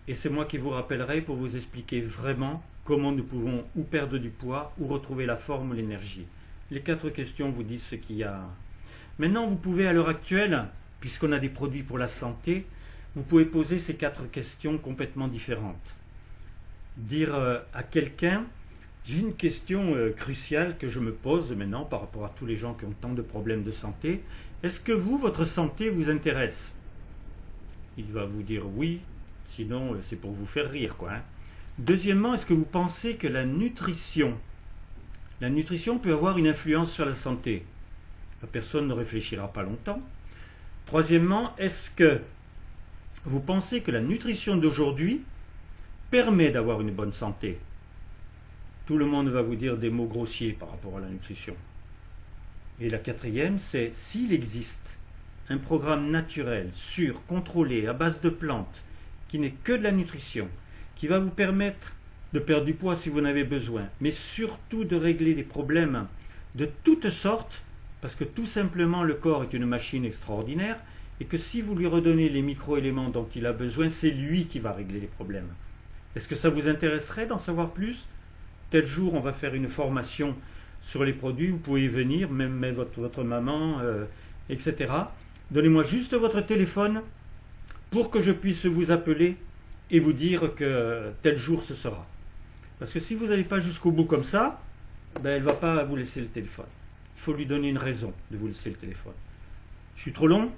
Et c'est moi qui vous rappellerai pour vous expliquer vraiment comment nous pouvons ou perdre du poids ou retrouver la forme ou l'énergie. Les 4 questions vous disent ce qu'il y a. Maintenant, vous pouvez à l'heure actuelle, puisqu'on a des produits pour la santé, vous pouvez poser ces 4 questions complètement différentes. Dire à quelqu'un, j'ai une question cruciale que je me pose maintenant par rapport à tous les gens qui ont tant de problèmes de santé. Est-ce que votre santé vous intéresse? Il va vous dire oui, sinon c'est pour vous faire rire, quoi. Hein. Deuxièmement, est-ce que vous pensez que la nutrition peut avoir une influence sur la santé? La personne ne réfléchira pas longtemps. Troisièmement, est-ce que vous pensez que la nutrition d'aujourd'hui permet d'avoir une bonne santé? Tout le monde va vous dire des mots grossiers par rapport à la nutrition. Et la 4e, c'est s'il existe un programme naturel, sûr, contrôlé, à base de plantes, qui n'est que de la nutrition, qui va vous permettre de perdre du poids si vous en avez besoin, mais surtout de régler des problèmes de toutes sortes, parce que tout simplement le corps est une machine extraordinaire, et que si vous lui redonnez les micro-éléments dont il a besoin, c'est lui qui va régler les problèmes. Est-ce que ça vous intéresserait d'en savoir plus? Tel jour, on va faire une formation sur les produits, vous pouvez y venir, même votre maman, etc. Donnez-moi juste votre téléphone pour que je puisse vous appeler et vous dire que tel jour ce sera. Parce que si vous n'allez pas jusqu'au bout comme ça, ben elle ne va pas vous laisser le téléphone. Il faut lui donner une raison de vous laisser le téléphone. Je suis trop long?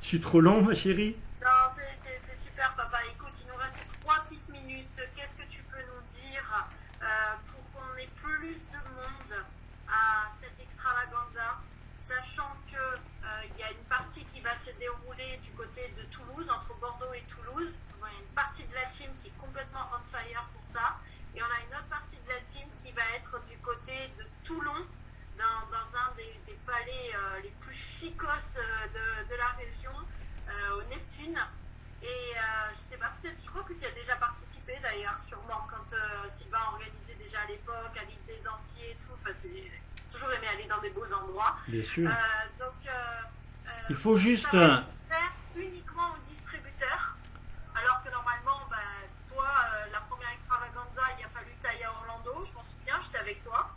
Je suis trop long, ma chérie? Non, c'est super, papa. Écoute, il nous reste 3 petites minutes. Qu'est-ce que tu peux nous dire pour qu'on ait plus de monde à cette extravaganza, sachant que il y a une partie qui va se dérouler du côté de Toulouse, entre Bordeaux et Toulouse. Il y a une partie de la team qui est complètement on fire pour ça. Et on a une autre partie de la team qui va être du côté de Toulon, dans un des palais les plus chicos de la région, au Neptune. Et je sais pas, peut-être, je crois que tu as déjà participé d'ailleurs, sûrement, quand Sylvain organisait déjà à l'époque, à l'île des Ampiers et tout. Enfin, c'est toujours aimé aller dans des beaux endroits. Bien sûr. Donc, il faut juste... ça va être fait uniquement aux distributeurs, alors que normalement, toi, la première extravaganza, il a fallu que tu ailles à Orlando, je m'en souviens, j'étais avec toi.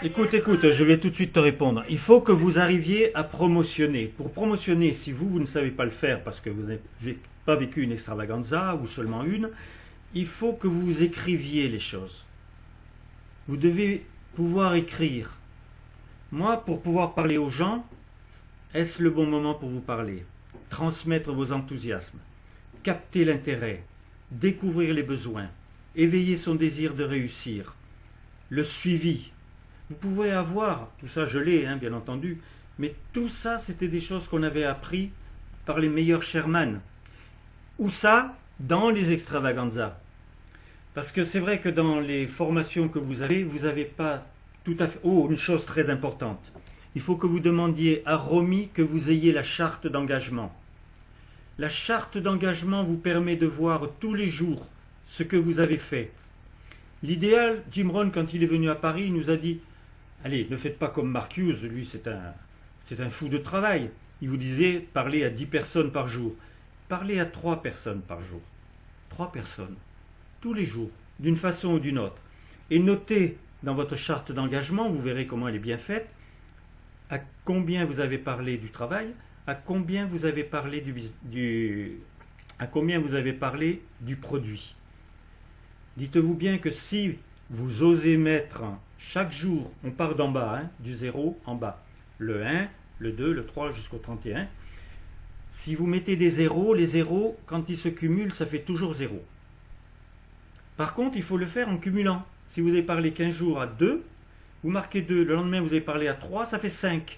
Écoute, je vais tout de suite te répondre. Il faut que vous arriviez à promotionner. Pour promotionner, si vous ne savez pas le faire parce que vous n'avez pas vécu une extravaganza ou seulement une, il faut que vous écriviez les choses. Vous devez pouvoir écrire. Moi, pour pouvoir parler aux gens, est-ce le bon moment pour vous parler? Transmettre vos enthousiasmes, capter l'intérêt, découvrir les besoins, éveiller son désir de réussir, le suivi. Vous pouvez avoir, tout ça je l'ai, bien entendu, mais tout ça c'était des choses qu'on avait appris par les meilleurs Sherman. Ou ça, dans les extravaganzas. Parce que c'est vrai que dans les formations que vous avez pas tout à fait... Oh, une chose très importante. Il faut que vous demandiez à Romy que vous ayez la charte d'engagement. La charte d'engagement vous permet de voir tous les jours ce que vous avez fait. L'idéal, Jim Rohn, quand il est venu à Paris, il nous a dit « Allez, ne faites pas comme Mark Hughes, lui c'est un fou de travail. » Il vous disait « Parlez à 10 personnes par jour. » parlez à 3 personnes par jour. 3 personnes, tous les jours, d'une façon ou d'une autre. Et notez dans votre charte d'engagement, vous verrez comment elle est bien faite, à combien vous avez parlé du travail, à combien vous avez parlé à combien vous avez parlé du produit. Dites-vous bien que si vous osez mettre chaque jour, on part d'en bas, hein, du 0 en bas, le 1, le 2, le 3 jusqu'au 31. Si vous mettez des zéros, les zéros, quand ils se cumulent, ça fait toujours 0. Par contre, il faut le faire en cumulant. Si vous avez parlé 15 jours à 2, vous marquez 2, le lendemain vous avez parlé à 3, ça fait 5.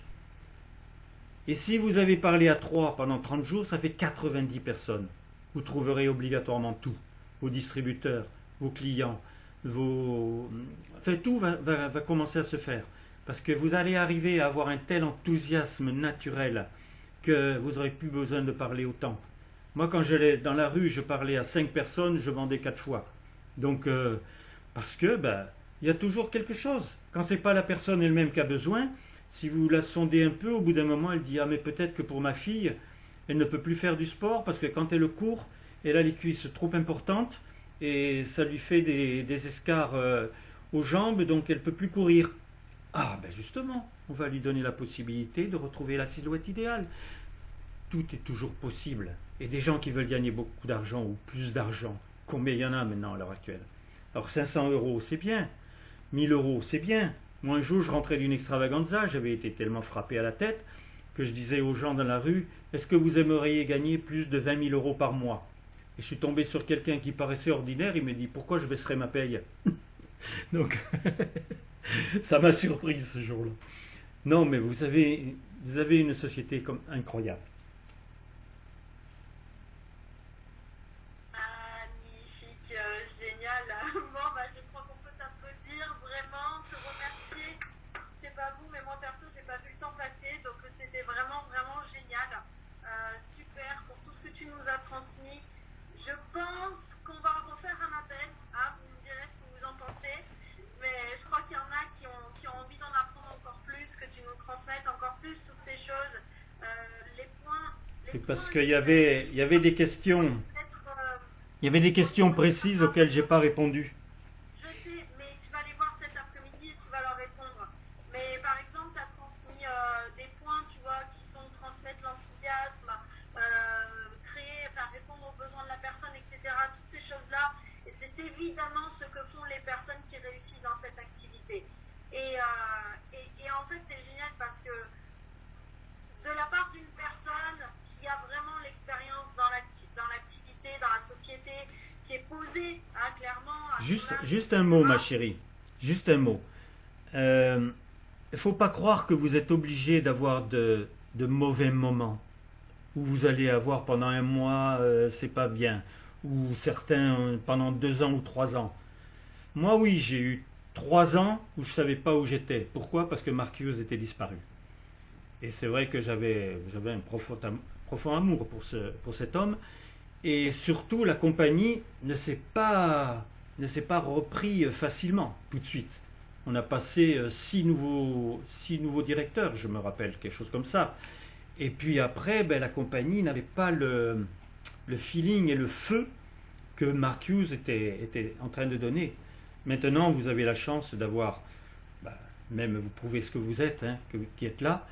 Et si vous avez parlé à 3 pendant 30 jours, ça fait 90 personnes. Vous trouverez obligatoirement tout. Vos distributeurs, vos clients, enfin, tout va commencer à se faire. Parce que vous allez arriver à avoir un tel enthousiasme naturel que vous n'aurez plus besoin de parler autant. Moi, quand j'allais dans la rue, je parlais à 5 personnes, je vendais 4 fois. Donc, parce que, il y a toujours quelque chose. Quand ce n'est pas la personne elle-même qui a besoin, si vous la sondez un peu, au bout d'un moment, elle dit « Ah, mais peut-être que pour ma fille, elle ne peut plus faire du sport parce que quand elle court, elle a les cuisses trop importantes et ça lui fait des escarres aux jambes, donc elle ne peut plus courir. » Ah, justement, on va lui donner la possibilité de retrouver la silhouette idéale. Tout est toujours possible. Et des gens qui veulent gagner beaucoup d'argent ou plus d'argent, combien il y en a maintenant à l'heure actuelle? Alors 500 €, c'est bien. 1000 €, c'est bien. Moi, un jour, je rentrais d'une extravaganza, j'avais été tellement frappé à la tête que je disais aux gens dans la rue, est-ce que vous aimeriez gagner plus de 20 000 € par mois? Et je suis tombé sur quelqu'un qui paraissait ordinaire, il me dit, pourquoi je baisserais ma paye? Donc, ça m'a surpris ce jour-là. Non, mais vous avez une société incroyable. Magnifique, génial. Bon, je crois qu'on peut t'applaudir, vraiment, te remercier. Je sais pas vous, mais moi perso, j'ai pas vu le temps passer, donc c'était vraiment, vraiment génial. Super pour tout ce que tu nous as transmis. Je pense qu'on va refaire un appel. Ah, vous me direz ce que vous en pensez. Mais je crois qu'il y en a qui ont envie d'en apprendre encore plus, que tu nous transmettes encore plus toutes ces choses. Les points. C'est parce qu'il y avait des questions. Il y avait des questions précises auxquelles j'ai pas répondu. Je sais, mais tu vas les voir cet après-midi et tu vas leur répondre. Mais par exemple, tu as transmis des points, tu vois, qui sont transmettre l'enthousiasme, répondre aux besoins de la personne, etc. Toutes ces choses-là. Et c'est évidemment ce que font les personnes qui réussissent dans cette activité. Et en fait, c'est génial parce que de la part d'une personne qui a vraiment l'expérience dans l'activité, dans la société, qui est posée, hein, clairement. Juste un mot, ma chérie. Juste un mot. Il ne faut pas croire que vous êtes obligé d'avoir de mauvais moments. Où vous allez avoir pendant un mois, c'est pas bien. Ou certains pendant 2 ans ou 3 ans. Moi, oui, j'ai eu 3 ans où je ne savais pas où j'étais. Pourquoi? Parce que Mark Hughes était disparu. Et c'est vrai que j'avais un profond amour pour cet homme. Et surtout, la compagnie ne s'est pas repris facilement, tout de suite. On a passé 6 nouveaux directeurs, je me rappelle, quelque chose comme ça. Et puis après, la compagnie n'avait pas le feeling et le feu que Mark Hughes était en train de donner. Maintenant, vous avez la chance d'avoir, même vous prouvez ce que vous êtes, hein, qui êtes là.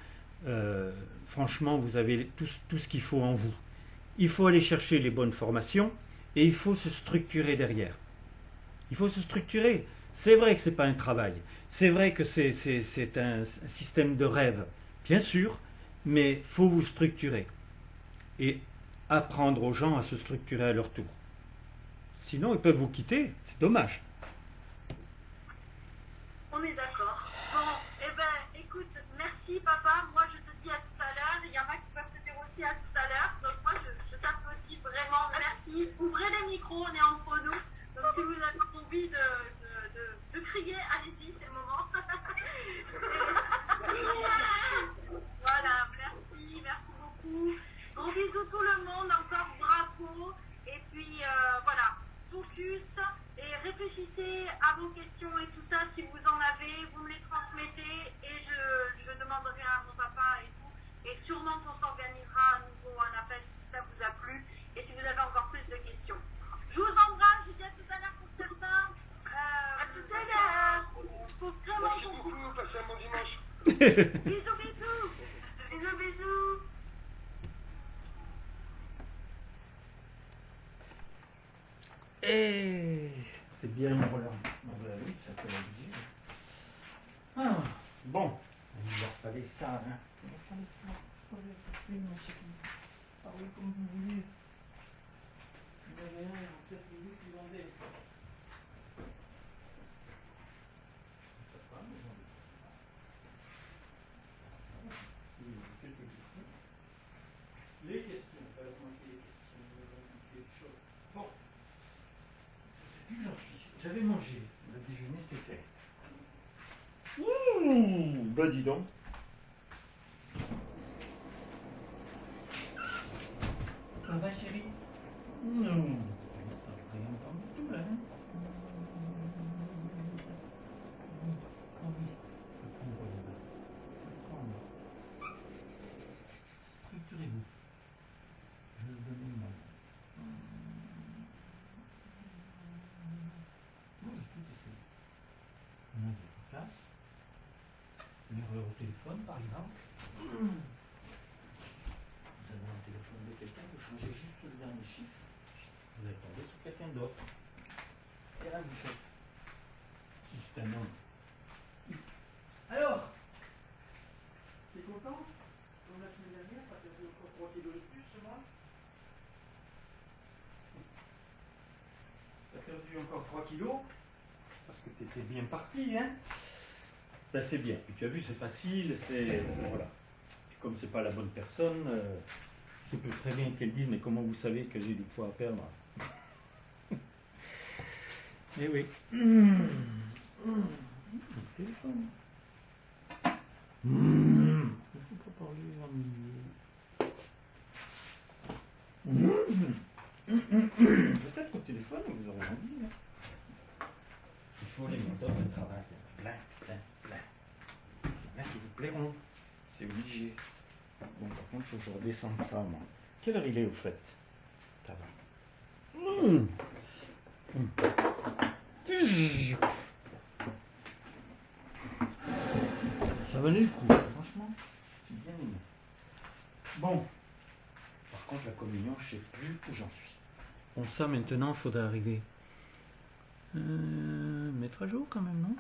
Franchement, vous avez tout ce qu'il faut en vous. Il faut aller chercher les bonnes formations et il faut se structurer derrière. Il faut se structurer. C'est vrai que ce n'est pas un travail. C'est vrai que c'est un système de rêve, bien sûr, mais il faut vous structurer. Et apprendre aux gens à se structurer à leur tour. Sinon, ils peuvent vous quitter. C'est dommage. On est d'accord. Bon, écoute, merci papa. Moi, je te dis à tout à l'heure. Il y en a qui peuvent te dire aussi à tout à l'heure. Donc moi, je t'applaudis vraiment. Merci. Ouvrez les micros, on est entre nous. Donc si vous avez envie de crier, allez-y, c'est le moment. Voilà, merci beaucoup. Gros bisous tout le monde, encore bravo. Et puis voilà, focus et réfléchissez à vos questions et tout ça. Si vous en avez, vous me les transmettez et je demanderai à mon papa et tout. Et sûrement qu'on s'organisera à nouveau un appel si ça vous a plu. Bisous, bisous. Bisous, bisous. Et c'est bien Roland. Oui, ça peut l'obliger. Ah, bon. Il leur fallait ça, hein. Il leur fallait ça. Mon chéri. Ah oui, comme vous voulez. Vous avez un, peut-être que vous qui vendez. Les questions, pas augmenter les questions, quelque chose. Bon, je sais plus où j'en suis. J'avais mangé, le déjeuner c'était fait. Ouh, bah dis donc. Ça va chérie? Non. Rien pas du tout là. Hein? Ah oui, je vais prendre là-bas. Je vais prendre. Structurez-vous. Je vais vous donner une main. Moi, j'ai tout essayé. On a des efficaces. Une erreur au téléphone, par exemple. Vous avez un téléphone de quelqu'un, vous changez juste le dernier chiffre. Vous allez tomber sur quelqu'un d'autre. Et là, vous faites. Si c'est un homme. Alors, t'es content? Comme la semaine dernière, t'as perdu encore 3 kilos de plus ce mois? T'as perdu encore 3 kilos? Parce que t'étais bien parti, hein? Ben c'est bien. Et tu as vu, c'est facile, c'est... Voilà. Et comme c'est pas la bonne personne, je peux très bien qu'elle dise, mais comment vous savez que j'ai du poids à perdre? Eh oui. Le téléphone. Il ne faut pas parler en milieu. Peut-être qu'au téléphone, vous aurez envie. Hein. Il faut les moteurs de travail. Plein. Il y en a qui vous plairont. C'est obligé. Bon, par contre, il faut que je redescende ça, moi. Quelle heure il est, au fait? Ça va. Ça valait le coup, franchement. J'ai bien aimé. Bon. Par contre, la communion, je ne sais plus où j'en suis. Bon, ça, maintenant, il faudra arriver. Mettre à jour, quand même, non?